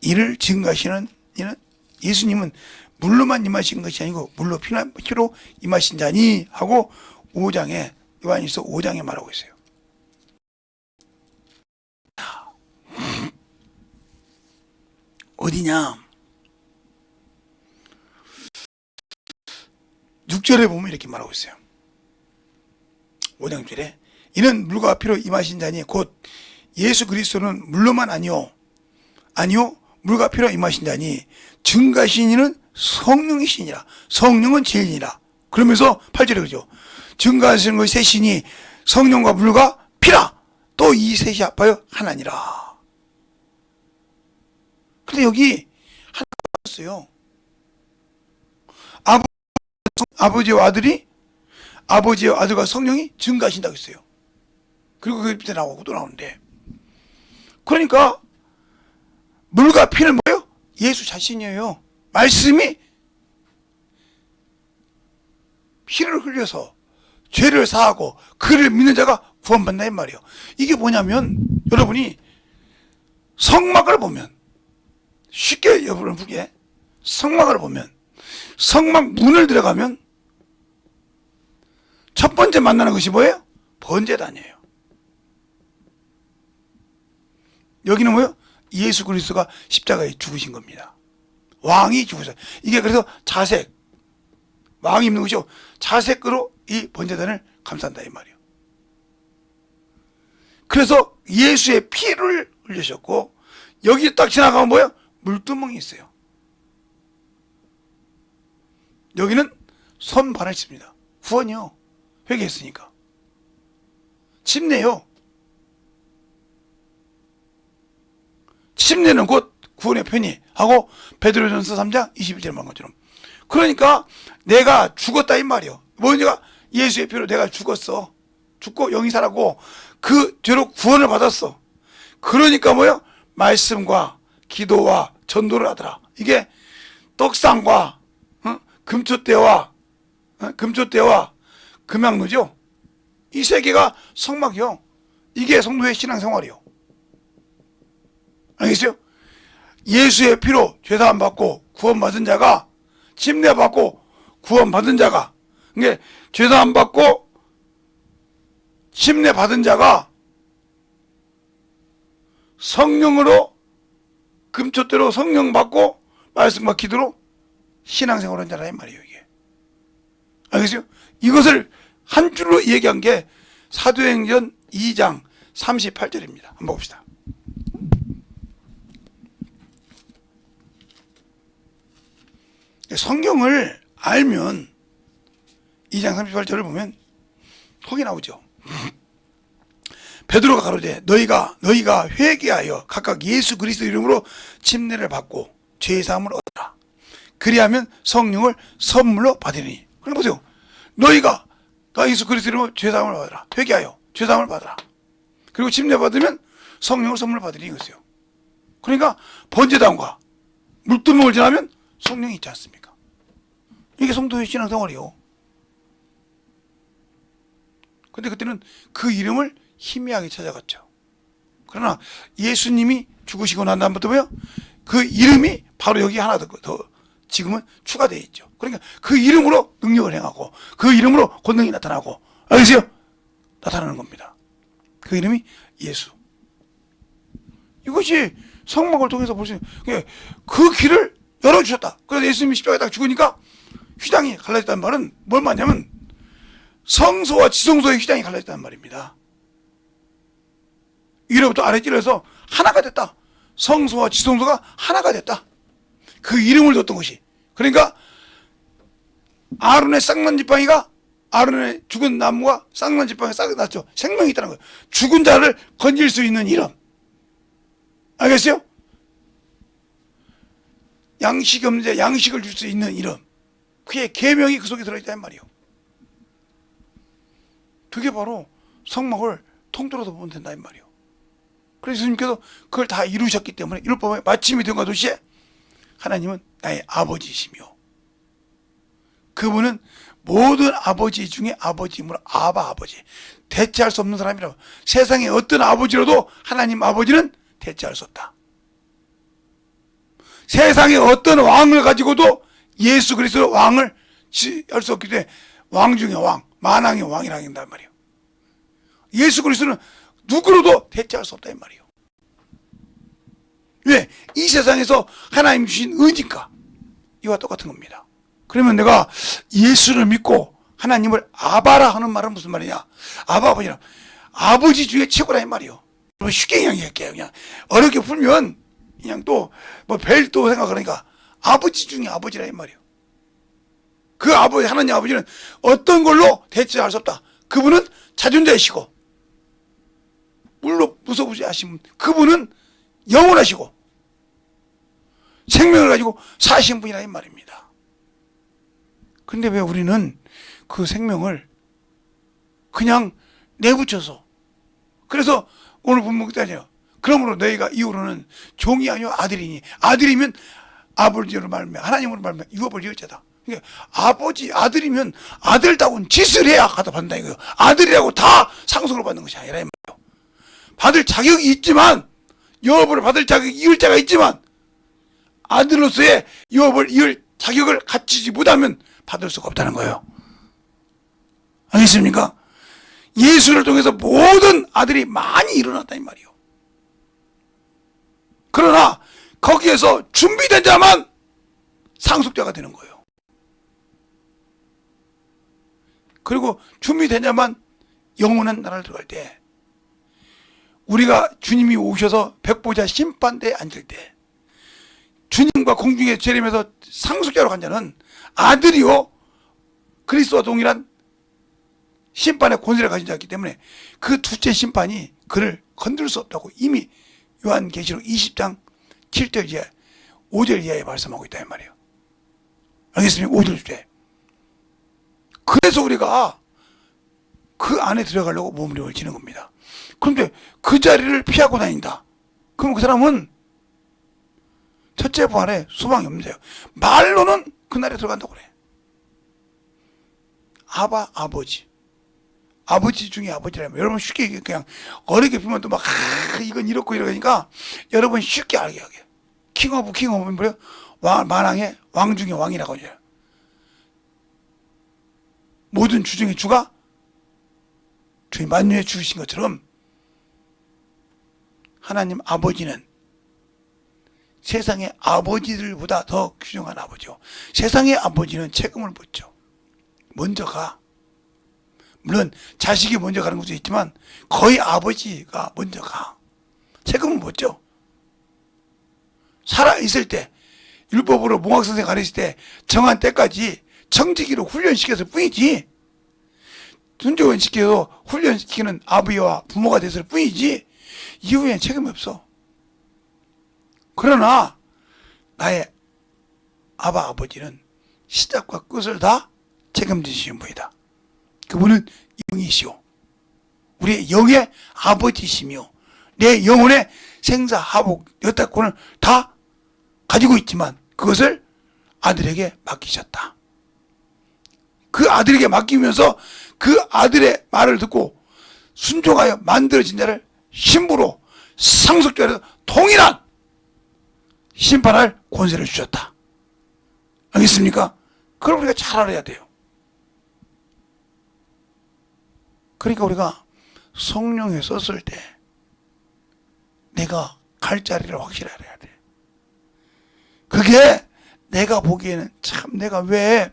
이를 증거하시는 이는 예수님은 물로만 임하신 것이 아니고 물로 피로 임하신 자니 하고 5장에 요한일서 5장에 말하고 있어요. 어디냐? 6절에 보면 이렇게 말하고 있어요. 5장 6절에 이는 물과 피로 임하신 자니 곧 예수 그리스도는 물로만 아니요 물과 피로 임하신 자니 증거하신 이는 성령이시니라. 성령은 진리니라. 그러면서 8절에 그러죠. 증거하시는 것이 셋이니 성령과 물과 피라. 또 이 셋이 합하여 하나니라. 근데 여기 하나가 있어요. 아버지와 아들과 성령이 증거하신다고 했어요. 그리고 그 밑에 나오고 또 나오는데, 그러니까 물과 피는 뭐예요? 예수 자신이에요. 말씀이 피를 흘려서 죄를 사하고 그를 믿는 자가 구원받는다 이 말이에요. 이게 뭐냐면 여러분이 성막을 보면, 쉽게 여러분 보기에 성막을 보면, 성막 문을 들어가면 첫 번째 만나는 것이 뭐예요? 번제단이에요. 여기는 뭐예요? 예수 그리스도가 십자가에 죽으신 겁니다. 왕이 죽으셨어요. 이게 그래서 자색, 왕이 입는 것이요, 자색으로 이 번제단을 감싼다 이 말이에요. 그래서 예수의 피를 흘리셨고, 여기 딱 지나가면 뭐예요? 물두멍이 있어요. 여기는 손발을 칩니다. 구원이요. 회개했으니까. 침례요. 침례는 곧 구원의 편이 하고, 베드로전서 3장 21절 말한 것처럼. 그러니까 내가 죽었다 이 말이요. 뭐니까 예수의 피로 내가 죽었어. 죽고 영이 살았고 그 죄로 구원을 받았어. 그러니까 뭐요? 말씀과 기도와 전도를 하더라. 이게 떡상과 금초대와 금양로죠. 이 세 개가 성막이요. 이게 성도의 신앙생활이요. 알겠어요? 예수의 피로 죄사함 받고 구원받은 자가, 침례받고 구원받은 자가, 이게 죄사함 받고 침례받은 자가 성령으로, 금초대로 성령 받고 말씀과 기도로 신앙생활한 자라 이 말이에요. 이게 알겠어요? 이것을 한 줄로 얘기한 게 사도행전 2장 38절입니다. 한번 봅시다. 성경을 알면 2장 38절을 보면 거기 나오죠. 베드로가 가로되 너희가 회개하여 각각 예수 그리스도 이름으로 침례를 받고 죄 사함을 얻으라. 그리하면 성령을 선물로 받으리니. 그럼 보세요. 너희가 다 예수 그리스도 이름으로 죄 사함을 받으라. 회개하여 죄 사함을 받으라. 그리고 침례 받으면 성령을 선물로 받으리니 이것이요. 그러니까 번제단과 물두멍을 지나면 성령이 있지 않습니까? 이게 성도의 신앙생활이요. 근데 그때는 그 이름을 희미하게 찾아갔죠. 그러나 예수님이 죽으시고 난 다음부터 뭐요? 그 이름이 바로 여기 하나 더 지금은 추가되어 있죠. 그러니까 그 이름으로 능력을 행하고 그 이름으로 권능이 나타나고, 알겠어요? 나타나는 겁니다. 그 이름이 예수. 이것이 성막을 통해서 볼 수 있는, 그 길을 열어주셨다. 그래서 예수님이 십자가에 딱 죽으니까 휘장이 갈라졌다는 말은 뭘 말하냐면 성소와 지성소의 휘장이 갈라졌다는 말입니다. 위로부터 아래쪽에서 하나가 됐다. 성소와 지성소가 하나가 됐다. 그 이름을 뒀던 것이. 그러니까 아론의 쌍난 지팡이가, 아론의 죽은 나무가 쌍난 지팡이가 싹 났죠. 생명이 있다는 거예요. 죽은 자를 건질 수 있는 이름. 알겠어요? 양식이 없는 자 양식을 줄 수 있는 이름. 그의 계명이 그 속에 들어있다는 말이에요. 그게 바로 성막을 통틀어서 보면 된다 이 말이에요. 그래서 예수님께서 그걸 다 이루셨기 때문에 이럴 법에 마침이 된과 동시에 하나님은 나의 아버지이시며, 그분은 모든 아버지 중에 아버지이므로 아바 아버지, 대체할 수 없는 사람이라고. 세상의 어떤 아버지로도 하나님 아버지는 대체할 수 없다. 세상의 어떤 왕을 가지고도 예수 그리스도 왕을 할 수 없기 때문에 왕 중에 왕, 만왕의 왕이라 한단 말이에요. 예수 그리스도는 누구로도 대체할 수 없다 이 말이에요. 왜? 이 세상에서 하나님 주신 은니까 이와 똑같은 겁니다. 그러면 내가 예수를 믿고 하나님을 아바라 하는 말은 무슨 말이냐? 아바 아버지라, 아버지 중에 최고라 이 말이에요. 쉽게 그냥 얘기할게요. 그냥 어렵게 풀면 그냥 또 뭐 벨도 생각하니까 아버지 중에 아버지라 이 말이에요. 그 아버지, 하나님 아버지는 어떤 걸로 대체할 수 없다. 그분은 자존자이시고, 물로 무서우시하신 그분은 영원하시고 생명을 가지고 사신 분이라 이 말입니다. 근데 왜 우리는 그 생명을 그냥 내붙여서 그래서 오늘 본문 그때요. 그러므로 너희가 이후로는 종이 아니요 아들이니, 아들이면 아버지로 말하면 하나님으로 말하면 유업을 이을자다. 그러니까 아버지 아들이면 아들다운 짓을 해야 가답한다 이거요. 아들이라고 다 상속을 받는 것이 아니라 이 말이에요. 받을 자격이 있지만, 유업을 받을 자격이 이을 자가 있지만 아들로서의 유업을 이을 자격을 갖추지 못하면 받을 수가 없다는 거예요. 알겠습니까? 예수를 통해서 모든 아들이 많이 일어났다 이 말이에요. 그러나 거기에서 준비된 자만 상속자가 되는 거예요. 그리고 준비된 자만 영원한 나라를 들어갈 때, 우리가 주님이 오셔서 백보자 심판대에 앉을 때 주님과 공중에 재림해서 상속자로 간 자는 아들이요 그리스도와 동일한 심판의 권세를 가진 자이기 때문에 그 둘째 심판이 그를 건들 수 없다고 이미 요한계시록 20장 7절 이하 5절 이하에 말씀하고 있다 이 말이에요. 알겠습니까? 5절 주제. 그래서 우리가 그 안에 들어가려고 몸부림을 치는 겁니다. 그런데 그 자리를 피하고 다닌다. 그럼 그 사람은 첫째 부활에 소망이 없는 자예요. 말로는 그날에 들어간다고 그래. 아버지. 아버지 중에 아버지라면, 여러분 쉽게 그냥 어렵게 보면 또 막 이건 이렇고 이러니까 여러분 쉽게 알게 하게. 킹 오브 뭐래요? 만왕의 왕 중의 왕이라고 하죠. 모든 주 중의 주가 주의 만유의 주신 것처럼 하나님 아버지는 세상의 아버지들보다 더 귀중한 아버지요. 세상의 아버지는 책임을 묻죠. 먼저 가. 물론 자식이 먼저 가는 것도 있지만 거의 아버지가 먼저 가. 책임을 묻죠. 살아있을 때, 율법으로 몽학선생 가르칠 때 정한 때까지 청지기로 훈련시켰을 뿐이지, 순종을 시켜서 훈련시키는 아버지와 부모가 됐을 뿐이지 이후엔 책임이 없어. 그러나 나의 아버지는 시작과 끝을 다 책임지시는 분이다. 그분은 영이시오. 우리의 영의 아버지시며 내 영혼의 생사하복 여타권을 다 가지고 있지만 그것을 아들에게 맡기셨다. 그 아들에게 맡기면서 그 아들의 말을 듣고 순종하여 만들어진 자를 신부로 상속자로 동일한 심판할 권세를 주셨다. 알겠습니까? 그걸 우리가 잘 알아야 돼요. 그러니까 우리가 성령에 썼을 때 내가 갈 자리를 확실히 알아야 돼. 그게 내가 보기에는 참 내가 왜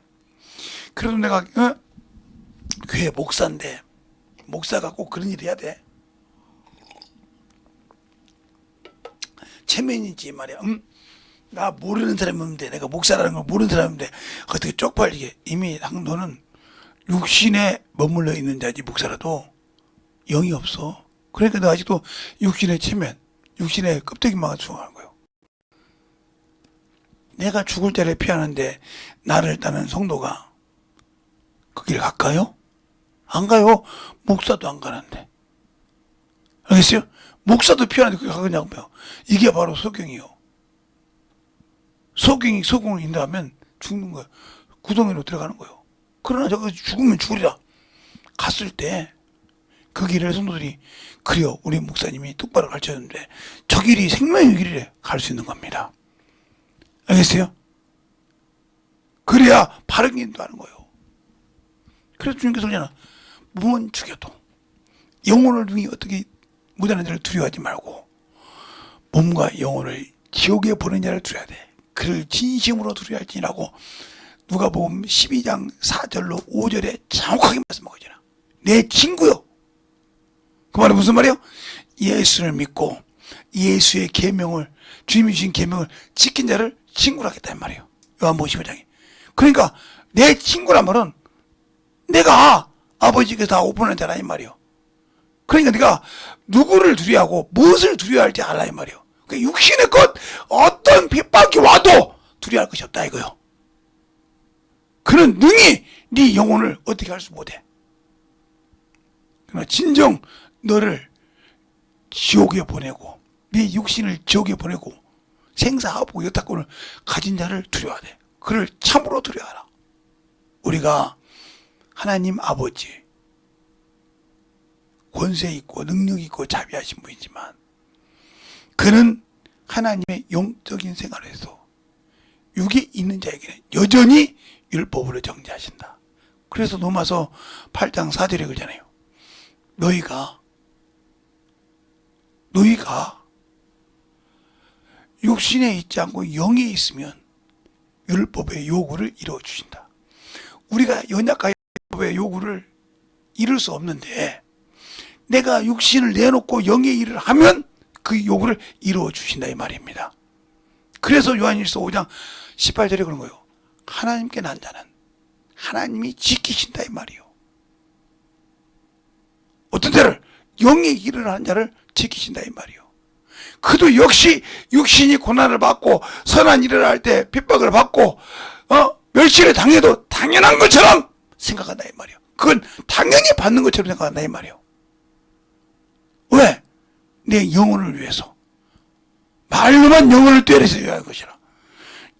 그래도 내가 교회 목사인데 목사가 꼭 그런 일 해야 돼. 체면이지 말이야. 나 모르는 사람인데 내가 목사라는 걸 모르는 사람인데 어떻게 쪽팔리게. 이미 너는 육신에 머물러 있는 자지 목사라도 영이 없어. 그러니까 너 아직도 육신의 체면, 육신의 껍데기만 추구하는 거예요. 내가 죽을 자를 피하는데 나를 따는 성도가 그 길 갈까요? 안 가요. 목사도 안 가는데. 알겠어요? 목사도 피하는데 그게 가겠냐고요. 이게 바로 소경이요. 소경이 소경을 인도하면 죽는 거예요. 구덩이로 들어가는 거예요. 그러나 저거 죽으면 죽으리라. 갔을 때 그 길을 성도들이 그래요. 우리 목사님이 똑바로 가르쳐줬는데 저 길이 생명의 길이래. 갈 수 있는 겁니다. 알겠어요? 그래야 바른 길도 하는 거예요. 그래서 주님께서 그러잖아. 몸은 죽여도 영혼을 등이 어떻게 무단한 자를 두려워하지 말고 몸과 영혼을 지옥에 보낸 자를 두려워야 돼. 그를 진심으로 두려워할지라고 누가복음 12장 4절로 5절에 정확하게 말씀하고 있잖아. 내 친구요. 그 말은 무슨 말이에요? 예수를 믿고 예수의 계명을, 주님이 주신 계명을 지킨 자를 친구로 하겠다는 말이에요. 요한복음 15장에. 그러니까 내 친구란 말은 내가 아버지께서 다 오픈한 자라 이 말이에요. 그러니까 네가 누구를 두려워하고 무엇을 두려워할지 알라 이 말이에요. 그러니까 육신의 것 어떤 핍박이 와도 두려워할 것이 없다 이거요. 그는 능히 네 영혼을 어떻게 할 수 못해. 그러나 진정 너를 지옥에 보내고 네 육신을 지옥에 보내고 생사하고 여타권을 가진 자를 두려워하되 그를 참으로 두려워하라. 우리가 하나님 아버지 권세 있고 능력 있고 자비하신 분이지만 그는 하나님의 영적인 생활에서 육에 있는 자에게는 여전히 율법으로 정죄하신다. 그래서 로마서 8장 4절에 그러잖아요. 너희가 육신에 있지 않고 영에 있으면 율법의 요구를 이루어 주신다. 우리가 연약한 율법의 요구를 이룰 수 없는데 내가 육신을 내놓고 영의 일을 하면 그 요구를 이루어 주신다 이 말입니다. 그래서 요한일서 5장 18절에 그런 거예요. 하나님께 난 자는 하나님이 지키신다 이 말이요. 어떤 자를 영의 일을 하는 자를 지키신다 이 말이요. 그도 역시 육신이 고난을 받고 선한 일을 할 때 핍박을 받고 멸시를 당해도 당연한 것처럼 생각한다 이 말이요. 그건 당연히 받는 것처럼 생각한다 이 말이요. 왜? 내 영혼을 위해서. 말로만 영혼을 때려서야 할 것이라.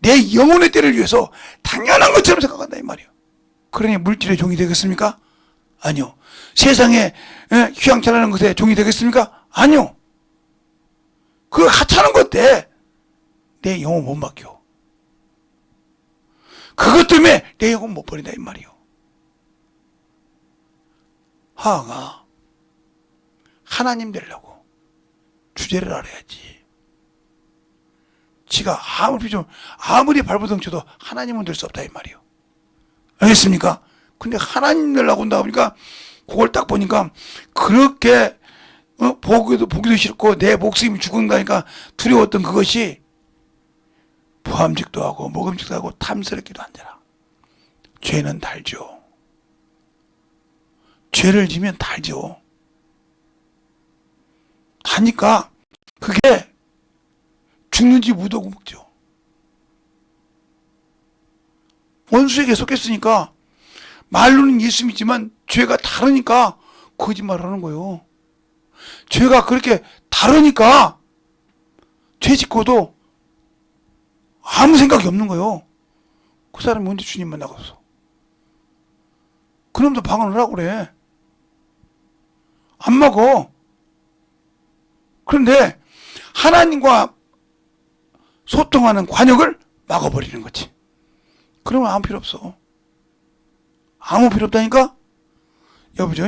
내 영혼의 때를 위해서 당연한 것처럼 생각한다 이 말이요. 그러니 물질의 종이 되겠습니까? 아니요. 세상에 휘황찬란한 것에 종이 되겠습니까? 아니요. 그 하찮은 것 때 내 영혼 못 맡겨. 그것 때문에 내 영혼 못 버린다 이 말이요. 하하가 하나님 되려고 주제를 알아야지. 지가 아무리 발버둥쳐도 하나님은 될 수 없다 이 말이요. 알겠습니까? 근데 하나님 되려고 한다 보니까 그걸 딱 보니까 그렇게 보기도 싫고 내 목숨이 죽은다니까 두려웠던 그것이 부함직도 하고 먹음직도 하고 탐스럽기도 한자라. 죄는 달죠. 죄를 지면 달죠. 하니까 그게 죽는지 무도고 먹죠. 원수에게 속했으니까 말로는 예수 믿지만 죄가 다르니까 거짓말을 하는 거예요. 죄가 그렇게 다르니까 죄 짓고도 아무 생각이 없는 거예요. 그 사람이 언제 주님 만나고서 그놈도 방언을 하고 그래. 안 먹어. 그런데 하나님과 소통하는 관역을 막아버리는 거지. 그러면 아무 필요 없어. 아무 필요 없다니까? 여보죠?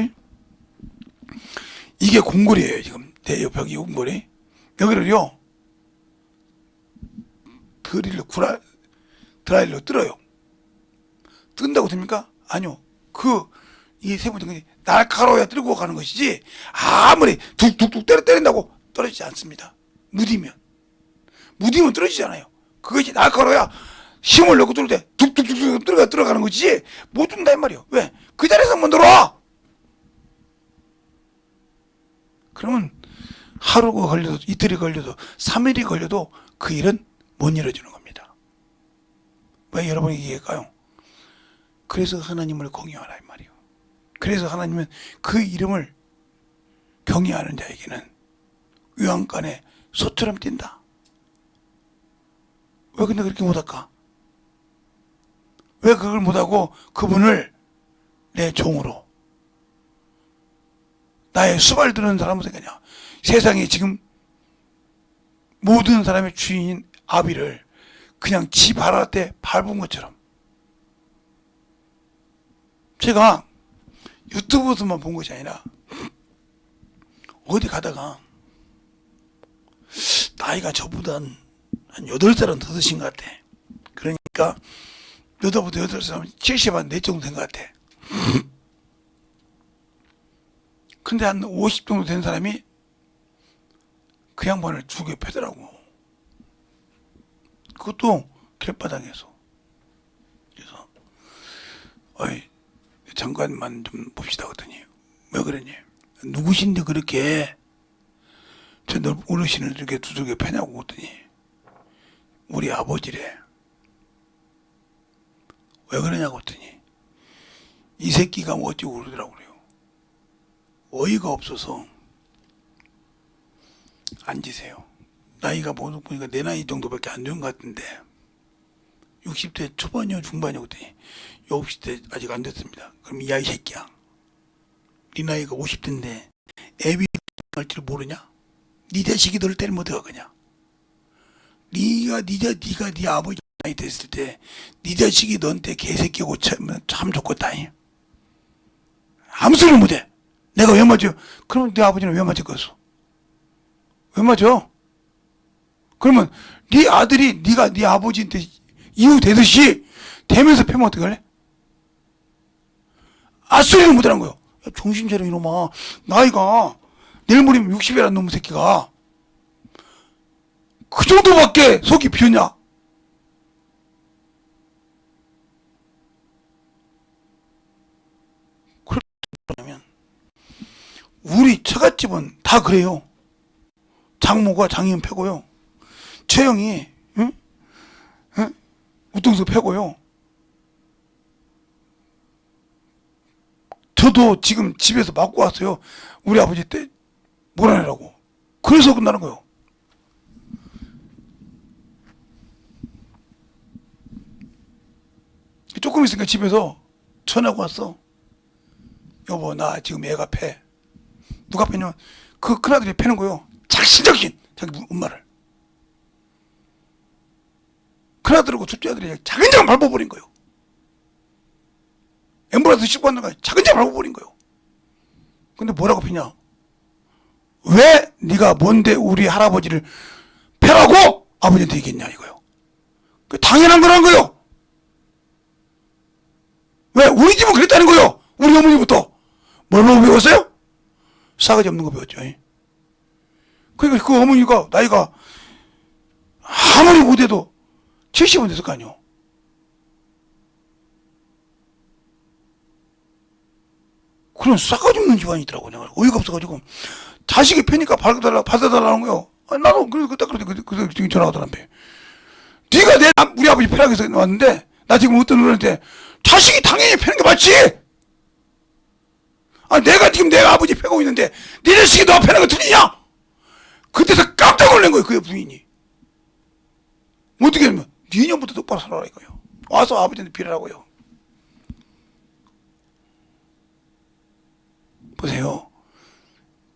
이게 공골이에요, 지금. 내 벽이 공골이. 여기를요, 드라일로 뜰어요. 뜬다고 됩니까? 아니요. 이 세부등이 날카로워야 들고 가는 것이지, 아무리 툭툭툭 때린다고 떨어지지 않습니다. 무디면 떨어지잖아요. 그것이 날카로워야 힘을 넣고 뚫을 때 툭툭툭 들어가는 것이지, 못 뚫는다, 이 말이요. 왜? 그 자리에서 못 들어와! 그러면 하루가 걸려도, 이틀이 걸려도, 3일이 걸려도 그 일은 못 이뤄지는 겁니다. 왜 여러분이 얘기할까요? 그래서 하나님을 공유하라, 이 말이요. 그래서 하나님은 그 이름을 경외하는 자에게는 위안간에 소처럼 뛴다. 왜 근데 그렇게 못할까? 왜 그걸 못하고 그분을 내 종으로, 나의 수발 드는 사람으로 생각하냐? 세상에 지금 모든 사람의 주인인 아비를 그냥 지 바라때 밟은 것처럼. 제가 유튜브에서만 본 것이 아니라 어디 가다가 나이가 저보다 한 8살은 더 드신 것 같아. 그러니까 8부터 8살 70한 4 정도 된 것 같아. 근데 한 50 정도 된 사람이 그 양반을 죽여 패더라고. 그것도 길바닥에서. 그래서 잠깐만 좀 봅시다 그랬더니 왜 그러니? 누구신데 그렇게 저 어르신을 이렇게 두들겨 패냐고 그랬더니 우리 아버지래. 왜 그러냐고 했더니 이 새끼가 뭐 어쩌고 그러더라고요. 어이가 없어서 앉으세요. 나이가 보니까 내 나이 정도밖에 안 되는 것 같은데 60대 초반이요 중반이요 그랬더니 60대 아직 안 됐습니다. 그럼 야 이 새끼야, 네 나이가 50대인데 애비 할 줄 모르냐? 네 자식이 너를 때리면 어떡하냐? 네가 네 아버지 나이 됐을 때 네 자식이 너한테 개새끼고 참 좋겠다. 아무 소리 못해. 내가 왜 맞아요? 그러면 네 아버지는 왜 맞았겠어? 왜 맞아? 그러면 네 아들이 네가 네 아버지한테 이후 되듯이 되면서 패면 어떡할래? 소리를 못하는 거요. 야, 정신 차려 이놈아. 나이가 내일 모레면 60이라는 놈의 새끼가 그 정도밖에 속이 비었냐? 그러면 우리 처갓집은 다 그래요. 장모가 장인 패고요. 최영이 응? 응? 우등수 패고요. 저도 지금 집에서 맞고 왔어요. 우리 아버지 때 몰아내라고. 그래서 끝나는 거예요. 조금 있으니까 집에서 전화가 왔어. 여보, 나 지금 애가 패. 누가 패냐면 그 큰아들이 패는 거예요. 작심작심 자기 엄마를. 큰아들하고 둘째 아들이 자근자근 밟아버린 거예요. 엠브라스 씹고 왔는 거야. 자근자근 밟아버린 거예요. 근데 뭐라고 패냐? 왜 네가 뭔데 우리 할아버지를 패라고 아버지한테 얘기했냐 이거요. 그 당연한 거란 거요. 왜? 우리 집은 그랬다는 거요. 우리 어머니부터. 뭘 보고 배웠어요? 싸가지 없는 거 배웠죠. 그러니까 그 어머니가 나이가 아무리 못해도 70은 됐을 거 아니요. 그런 싸가지 없는 집안이 있더라고. 내가 어이가 없어가지고 자식이 패니까 받아달라는 거요. 나도 그때 전화 오더라며. 네가 우리 아버지 패라고 해서 왔는데 나 지금 어떤 노래인데 자식이 당연히 패는 게 맞지. 내가 지금 내가 아버지 패고 있는데 네 자식이 너 패는 거 틀리냐? 그때서 깜짝 놀란 거예요. 그 부인이. 어떻게 하면 네 년부터 똑바로 살아라 이거요. 와서 아버지한테 빌으라고요. 보세요.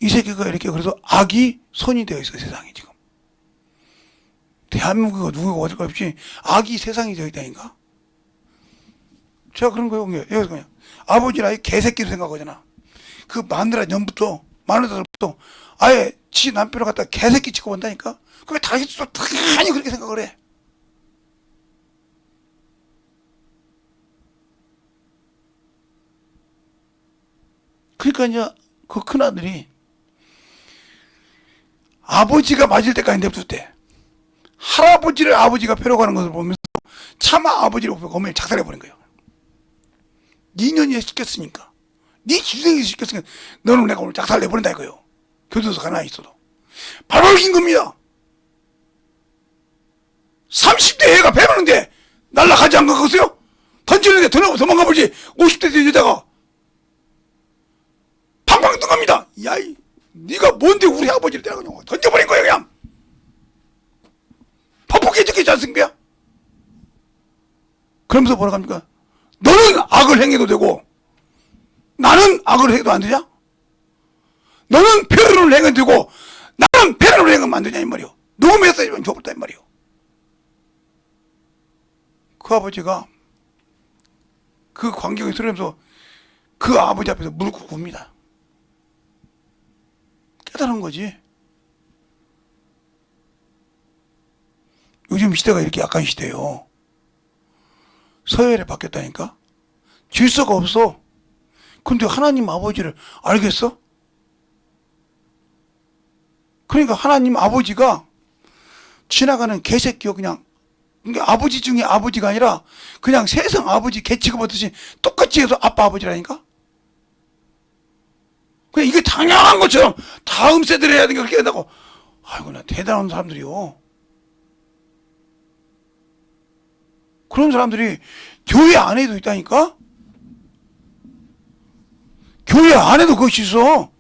이 새끼가 이렇게 그래서 악이 선이 되어 있어요. 세상에 지금. 대한민국가 누구가 어쩔 것 없이 악이 세상이 되어 있다니까. 제가 그런 거예요. 여기서 그냥 아버지라 이 개새끼로 생각하잖아. 그 마누라 년부터 마누라부터 아예 지 남편을 갖다 개새끼 치고 본다니까. 그게 당신도 당연히 그렇게 생각을 해. 그러니까 이제 그 큰아들이 아버지가 맞을 때까지 냅뒀대. 할아버지를 아버지가 패러 가는 것을 보면서 차마 아버지를 어머니를 작살해버린 거예요. 네 년이 시켰으니까. 네 주생이 시켰으니까 너는 내가 오늘 작살내버린다 이거요. 교도소 가만히 있어도. 발발긴 겁니다. 30대 애가 배부는데 날라가지 않은 거겠어요? 던지는데 도망가 보지. 50대 된 여자가 팡팡 뜬 겁니다. 야이, 네가 뭔데 우리 아버지를 때려가냐고 던져버린 거야 그냥. 퍽퍽해 죽겠지 않습니까? 그러면서 뭐라고 합니까? 너는 악을 행해도 되고 나는 악을 해도 안 되냐? 너는 패를 행해도 되고 나는 패를 행하면 안 되냐 이 말이요. 누구 메시지만 줘버렸다 이 말이요. 그 아버지가 그 광경에 들으면서 그 아버지 앞에서 무릎 꿇고 웁니다. 깨달은 거지. 요즘 시대가 이렇게 약한 시대예요. 서열에 바뀌었다니까. 질서가 없어. 근데 하나님 아버지를 알겠어? 그러니까 하나님 아버지가 지나가는 개새끼요 그냥. 그러니까 아버지 중에 아버지가 아니라 그냥 세상 아버지 개 취급하듯이 똑같이 해서 아빠 아버지라니까. 그냥 이게 당연한 것처럼 다음 세대를 해야 되니까 그렇게 한다고. 아이고 나 대단한 사람들이요. 그런 사람들이 교회 안에도 있다니까. 교회 안에도 그것이 있어.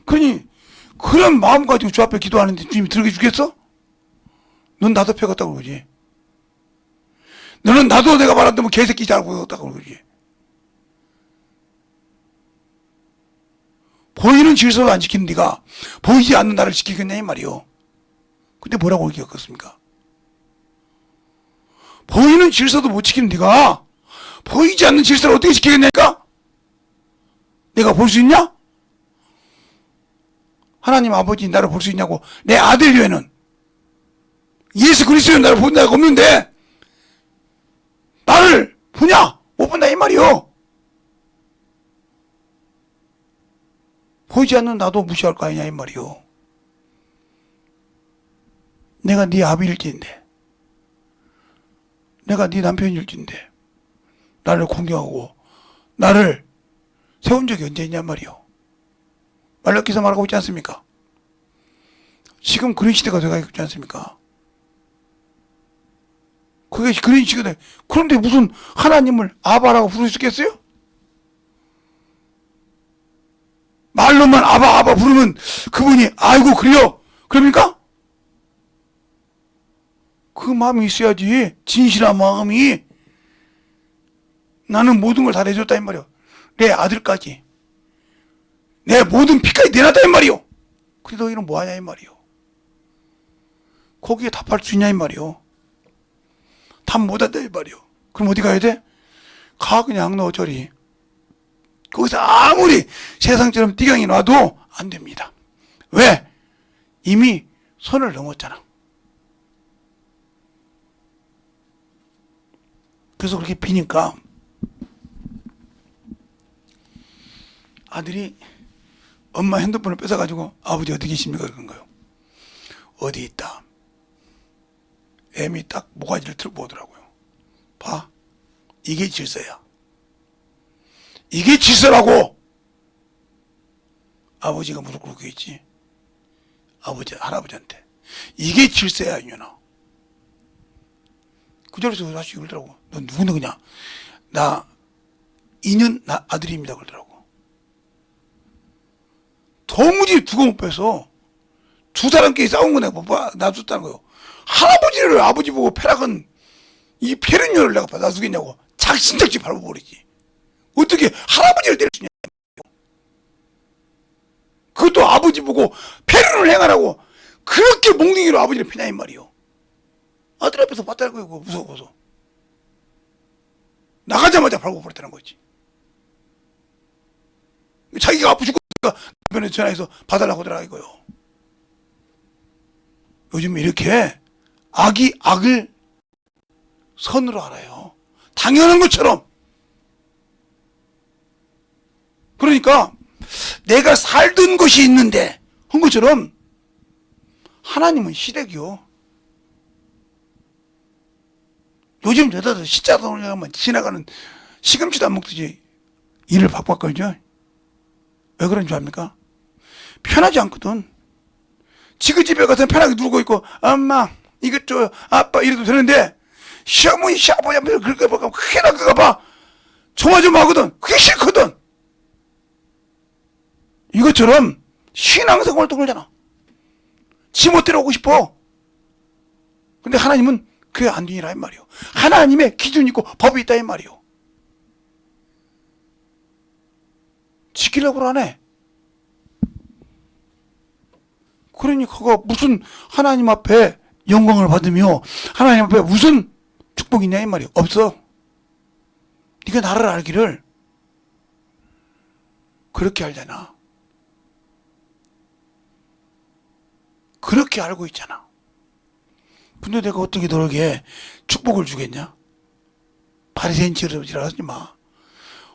그러니 그런 마음 가지고 주 앞에 기도하는데 주님이 들게 주겠어? 넌 나도 패갔다고 그러지. 너는 나도 내가 말한다면 개새끼 잘 보였다고 그러지. 보이는 질서를 안 지키는 네가 보이지 않는 나를 지키겠냐 이 말이요. 근데 뭐라고 얘기했겠습니까? 보이는 질서도 못 지키는 네가 보이지 않는 질서를 어떻게 지키겠냐니까? 내가 볼 수 있냐? 하나님 아버지 나를 볼 수 있냐고. 내 아들 외에는 예수 그리스도는 나를 본 자가 없는데 나를 보냐? 못 본다 이 말이요. 보이지 않는 나도 무시할 거 아니냐 이 말이요. 내가 네 아비일진데, 내가 네 남편일진데 나를 공경하고 나를 세운 적이 언제 있냐 말이요. 말라기서 말하고 있지 않습니까? 지금 그런 시대가 돼가고 있지 않습니까? 그게 그런 시대가 돼. 그런데 무슨 하나님을 아바라고 부를 수 있겠어요? 말로만 아바 아바 부르면 그분이 아이고 그래요 그럽니까? 그 마음이 있어야지. 진실한 마음이. 나는 모든 걸 다 내줬다 이 말이요. 내 아들까지 내 모든 피까지 내놨다 이 말이요. 근데 너희는 뭐하냐 이 말이요. 거기에 답할 수 있냐 이 말이요. 답 못한다 이 말이요. 그럼 어디 가야 돼? 가 그냥 너 저리. 거기서 아무리 세상처럼 띠강이 놔도 안 됩니다. 왜? 이미 선을 넘었잖아. 그래서 그렇게 비니까 아들이 엄마 핸드폰을 뺏어가지고 아버지 어디 계십니까? 그런 거요. 어디 있다. 애미 딱 모가지를 들고 오더라고요. 봐. 이게 질서야. 이게 질서라고! 아버지가 무릎 꿇고 있지. 아버지, 할아버지한테. 이게 질서야, 이년아. 그 자리에서 다시 그러더라고. 너 누군데, 그냥. 나, 2년 나 아들입니다. 그러더라고. 도무지 두고 못 빼서 두 사람끼리 싸운 거 내가 못 봐. 놔줬다는 거요. 할아버지를 아버지 보고 패락은, 이 패륜녀를 내가 놔주겠냐고. 작심작지 밟아버리지. 어떻게 할아버지를 때릴 수 있냐. 그것도 아버지 보고 패륜을 행하라고 그렇게 몽둥이로 아버지를 패냐 이 말이요. 아들 앞에서 봤다는 거예요. 무서워서. 나가자마자 밟아버렸다는 거지. 자기가 아프 죽으니까 남편에 전화해서 봐달라고 하더라 이거요. 요즘 이렇게 악이 악을 선으로 알아요. 당연한 것처럼. 그러니까 내가 살던 것이 있는데 한 것처럼 하나님은 시댁이요. 요즘 여자들 시자도 가면 지나가는 시금치도 안 먹듯이 일을 박박 걸죠. 왜 그런 줄 압니까? 편하지 않거든. 지그 집에 가서 편하게 누르고 있고 엄마 이것 줘 아빠 이래도 되는데 시어머니 시아버지 앞에서 그렇게 보면 크게 나가 봐 조마조마하거든. 그게 싫거든. 이것처럼 신앙생활을 동글잖아. 지멋대로 오고 싶어. 근데 하나님은 그게 안 되니라 이 말이요. 하나님의 기준이 있고 법이 있다 이 말이요. 지키려고 하네. 그러니 그거 무슨 하나님 앞에 영광을 받으며 하나님 앞에 무슨 축복이 있냐 이 말이요. 없어. 네가 나를 알기를 그렇게 알잖아. 그렇게 알고 있잖아. 근데 내가 어떻게 너에게 축복을 주겠냐? 바리새인처럼 하지 마.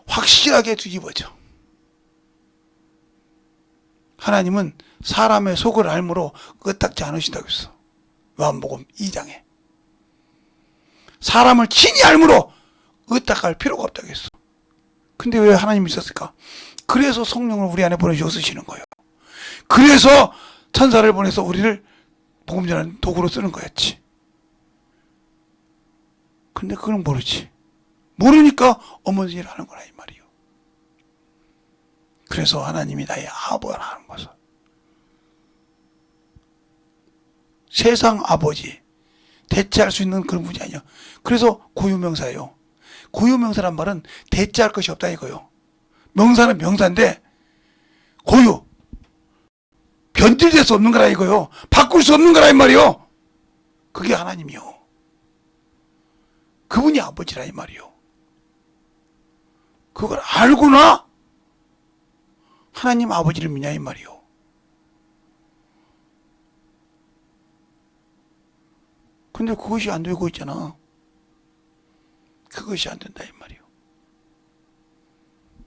확실하게 뒤집어져. 하나님은 사람의 속을 알므로 끄딱지 않으신다고 했어. 요한복음 2장에. 사람을 친히 알므로 의탁할 필요가 없다고 했어. 근데 왜 하나님이 있었을까? 그래서 성령을 우리 안에 보내주어 쓰시는 거예요. 그래서 천사를 보내서 우리를 복음 전하는 도구로 쓰는 거였지. 근데 그건 모르지. 모르니까 어머니 일을 하는 거라 이 말이요. 그래서 하나님이 나의 아버지라 하는 것을 세상 아버지 대체할 수 있는 그런 분이 아니에요. 그래서 고유명사예요. 고유명사란 말은 대체할 것이 없다 이거요. 명사는 명사인데 고유 변질될 수 없는 거라 이거요. 바꿀 수 없는 거라 이 말이요. 그게 하나님이요. 그분이 아버지라 이 말이요. 그걸 알고나 하나님 아버지를 믿냐 이 말이요. 근데 그것이 안 되고 있잖아. 그것이 안 된다 이 말이요.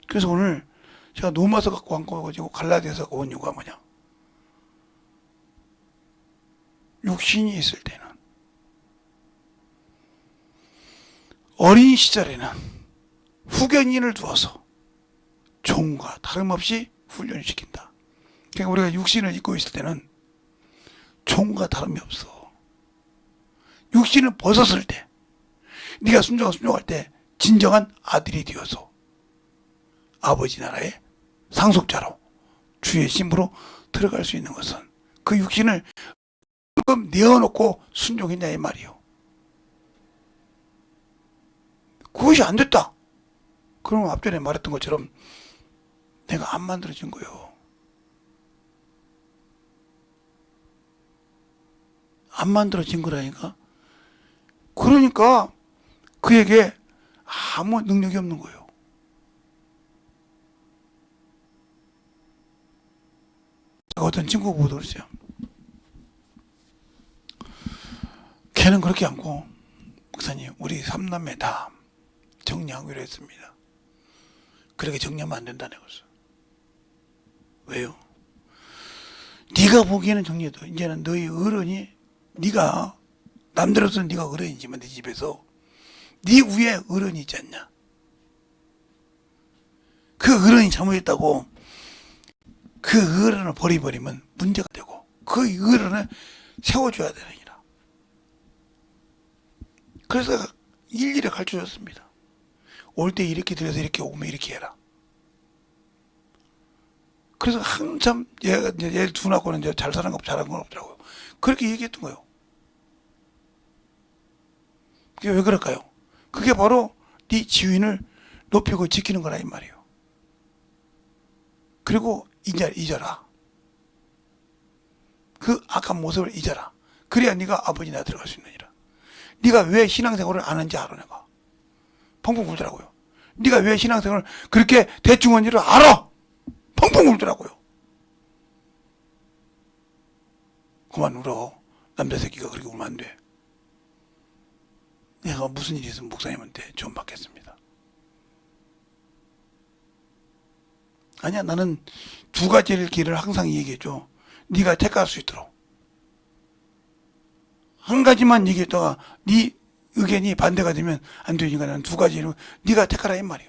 그래서 오늘 제가 로마서 갖고 온 거 가지고 갈라디아서 갖고 온 이유가 뭐냐? 육신이 있을 때는 어린 시절에는 후견인을 두어서 종과 다름없이 훈련을 시킨다. 그러니까 우리가 육신을 입고 있을 때는 종과 다름이 없어. 육신을 벗었을 때 네가 순종할 때 진정한 아들이 되어서 아버지 나라의 상속자로 주의 신부로 들어갈 수 있는 것은 그 육신을 내어놓고 순종했냐 이 말이요. 그것이 안 됐다. 그러면 앞전에 말했던 것처럼 내가 안 만들어진 거예요. 안 만들어진 거라니까. 그러니까 그에게 아무 능력이 없는 거예요. 어떤 친구가 보도 그랬어요. 걔는 그렇게 않고 목사님 우리 3남매 다 정리하기로 했습니다. 그렇게 정리하면 안 된다는 거죠. 왜요? 네가 보기에는 정리해도 이제는 너희 어른이 네가 남들로서는 네가 어른이지만 네 집에서 네 위에 어른이 있지 않냐. 그 어른이 잘못했다고 그 어른을 버리면 문제가 되고 그 어른을 세워줘야 되는 이라. 그래서 일일이 가르쳐줬습니다. 올 때 이렇게 들여서 이렇게 오면 이렇게 해라. 그래서 한참 얘 둘하고는 이제 잘 사는 거 잘한 건 없더라고요. 그렇게 얘기했던 거예요. 그게 왜 그럴까요? 그게 바로 네 지위를 높이고 지키는 거라 이 말이에요. 그리고 잊어라. 그 악한 모습을 잊어라. 그래야 네가 아버지 나 들어갈 수 있느니라. 네가 왜 신앙생활을 안 하는지 알아 내가. 펑펑 울더라고요. 네가 왜 신앙생활을 그렇게 대충 한 줄을 알아. 펑펑 울더라고요. 그만 울어. 남자 새끼가 그렇게 울면 안 돼. 내가 무슨 일이 있으면 목사님한테 좀 받겠습니다. 아니야, 나는 두 가지를 길을 항상 얘기해줘. 네가 택할 수 있도록. 한 가지만 얘기했다가 네 의견이 반대가 되면 안 되니까 나는 두 가지로 네가 택하라 이 말이요.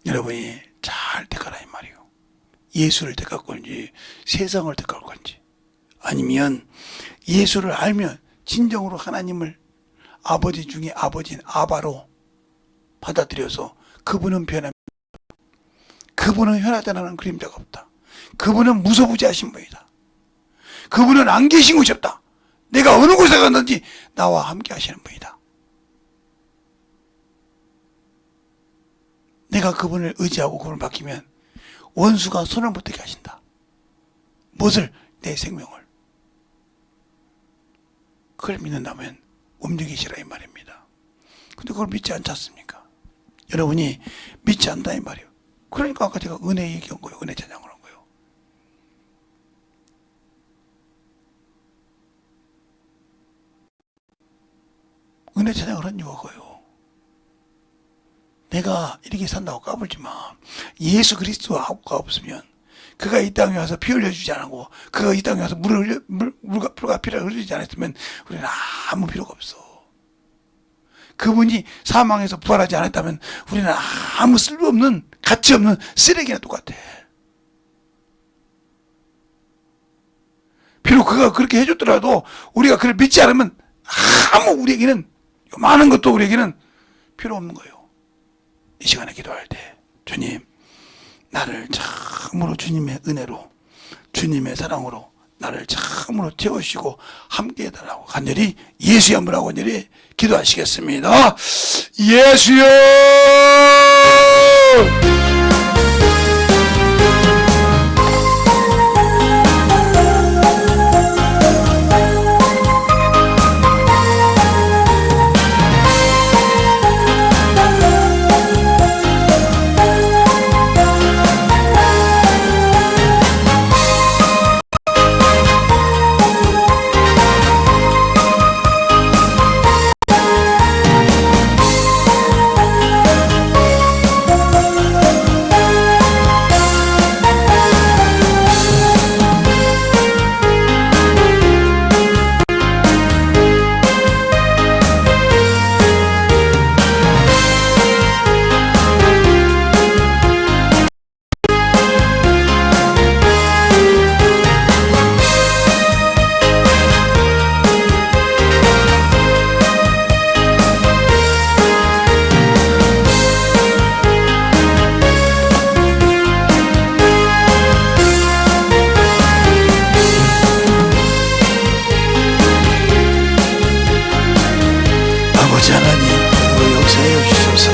여러분이 잘 택하라 이 말이요. 예수를 택할 건지 세상을 택할 건지 아니면 예수를 알면 진정으로 하나님을 아버지 중에 아버지인 아바로 받아들여서 그분은 변합니다. 그분은 현하다는 그림자가 없다. 그분은 무소부지하신 분이다. 그분은 안 계신 곳이 없다. 내가 어느 곳에 갔는지 나와 함께 하시는 분이다. 내가 그분을 의지하고 그분을 맡기면 원수가 손을 못 대게 하신다. 무엇을? 내 생명을. 그걸 믿는다면 움직이시라 이 말입니다. 근데 그걸 믿지 않지 않습니까? 여러분이 믿지 않다 이 말이에요. 그러니까 아까 제가 은혜 얘기한 거예요. 은혜 찬양을 한 거예요. 은혜 찬양을 한 이유가 그거예요. 내가 이렇게 산다고 까불지 마. 예수 그리스도가 없으면 그가 이 땅에 와서 피 흘려주지 않고 그가 이 땅에 와서 물과 피를 흘리지 않았으면 우리는 아무 필요가 없어. 그분이 사망에서 부활하지 않았다면 우리는 아무 쓸모없는 가치 없는 쓰레기나 똑같아. 비록 그가 그렇게 해줬더라도 우리가 그를 믿지 않으면 아무 우리에게는 많은 것도 우리에게는 필요 없는 거예요. 이 시간에 기도할 때 주님 나를 참으로 주님의 은혜로 주님의 사랑으로 나를 참으로 태우시고 함께 해달라고 간절히 예수의 이름으로 간절히 기도하시겠습니다. 예수여! 아버지 하나님, 그리고 역사해 주셔서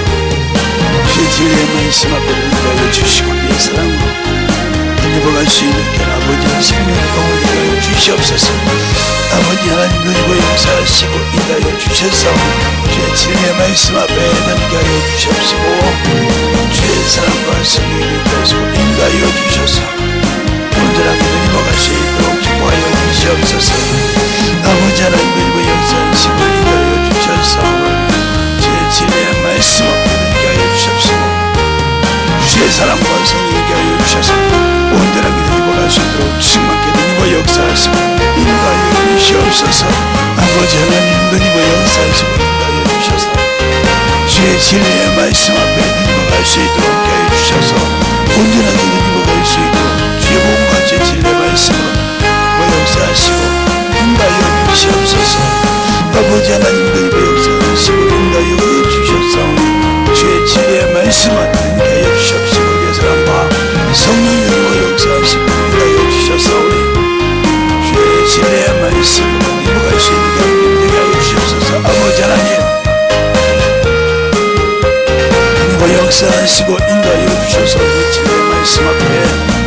주의 진리의 말씀 앞에 인도하여 주시고 내 사랑으로 힘입어갈 수 있는 길 아버지의 생명을 영원히 하여 주시옵소서. 아버지 하나님, 그리고 역사하시고 인도하여 주셔서 주의 진리의 말씀 앞에 담게 하여 주시옵시고 주의 사랑과 승리를 가지고 인도하여 주셔서 온전하게 힘입어갈 수 있도록 축복하여 주시옵소서. 아버지 하나님, 그리고 역사하시고 인도하여 주셔서 주의 진리의 말씀 앞에 담게 하여 주시옵시고 주의 사랑과 승리를 하여 주셔서 온전하게 힘입어갈 수 있도록 충만케 힘입어 역사하시고 인도하여 주시옵소서. 아버지 하나님, 힘입어 역사하시고 인도하여 주셔서 주의 진리의 말씀 앞에 힘입어갈 수 있도록 하여 주셔서 온전하게 힘입어갈 수 있도록 주의 복음과 주의 진리의 말씀으로 역사하시고 인도하여 주시옵소서. 아버지 하나님, 힘입어 역사하시고 인도하여 주셨사오니 주의 진리의 말씀을 하여 주시옵시고 주의 사랑과 성령으로 역사하시고 인도하여 주셨사오니 주의 진리의 말씀으로 힘입어갈 수 있는 게 하여 주시옵소서. 아버지 하나님, 역사하시고 인도하여 주셔서 그 진리의 말씀 앞에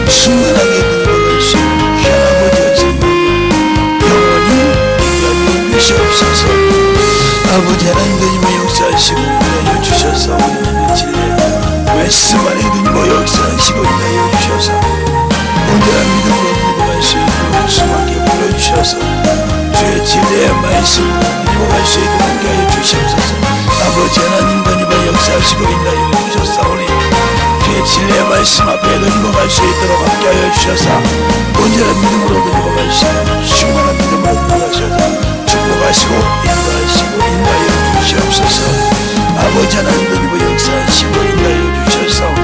충만하게 힘입어갈 수 있는 귀한 아버지의 생명을 영원히 인도하여 주시옵소서. 아버지 하나님, 힘입어 역사하시고 인도하여 주셔서 그 진리의 말씀 안에 힘입어 역사하시고 인도하여 주셔서 온전한 믿음으로 힘입어갈 수 있도록 수많게 불러주셔서 주의 진리의 말씀으로 힘입어갈 수 있도록 하여 주시옵소서. 아버지 하나님, 힘입어 역사하시고 인도하여 주셨사오니 주의 진리의 말씀 앞에 힘입어갈 수 있도록 함께하여 주셔서 온전한 믿음으로 힘입어갈 수 있는 충만한 믿음으로 힘입어가셔서 축복하시고 인도하여 주시옵소서. 아버지 하나님, 힘입어 역사하시고 인도하여 주셨사오니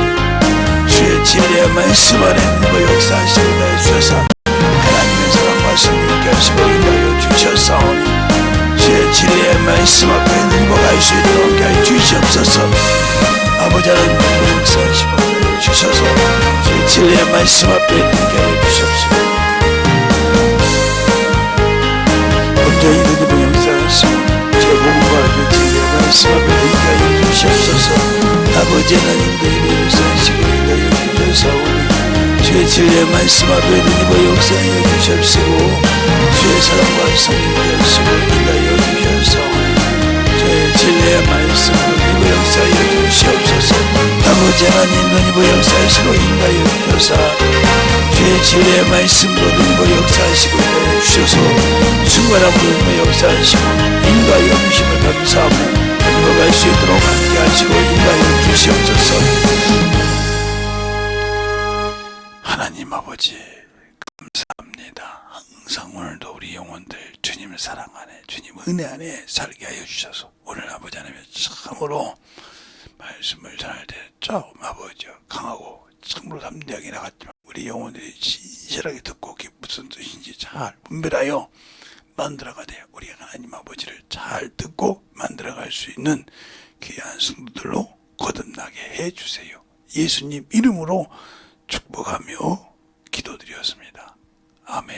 주의 진리의 말씀 안에 힘입어 역사하시고 인도하여 주셔서 하나님의 사랑과 승리케 하시고 인도하여 주셨사오니 주의 진리의 말씀 앞에 힘입어갈 수 있도록 하여 주시옵소서. 아버지 하나님, 힘입어 역사하시고 주셔서 주의 진리의 말씀 앞에 힘입게 하여 주시옵소서. 온전히 힘입어 역사하시고 주의 복음과 주의 진리의 말씀 앞에 힘입게 하여 주시옵소서. 아버지 하나님, 힘입어 역사하시고 인도하여 주셨사오니 주의 진리의 말씀 앞에 힘입어 역사하여 주시옵시고 주의 사랑과 성령을 하시고 인도하여 주셨사오니 주의 진리의 말씀으로 힘입어 역사하여 주시옵소서. 아버지 하나님, 힘입어 역사하시고 인도하여 주셔서 주의 진리의 말씀으로 힘입어 역사하시고 인도하여 주셔서 충만함으로 힘입어 역사하시고 인도하여 주심을 감사하며 힘입어갈 수 있도록 함께 하시고 인도하여 주시옵소서. 하나님 아버지, 감사합니다. 항상 오늘도 우리 영혼들 주님 사랑 안에, 주님 은혜 안에 살게 하여 주셔서 오늘 아버지 하나님 참으로 말씀을 전할 때 좀 아버지 강하고 참으로 담대하게 나갔지만 우리 영혼들이 진실하게 듣고 그게 무슨 뜻인지 잘 분별하여 만들어가되 우리 하나님 아버지를 잘 듣고 만들어갈 수 있는 귀한 성도들로 거듭나게 해주세요. 예수님 이름으로 축복하며 기도드렸습니다. 아멘.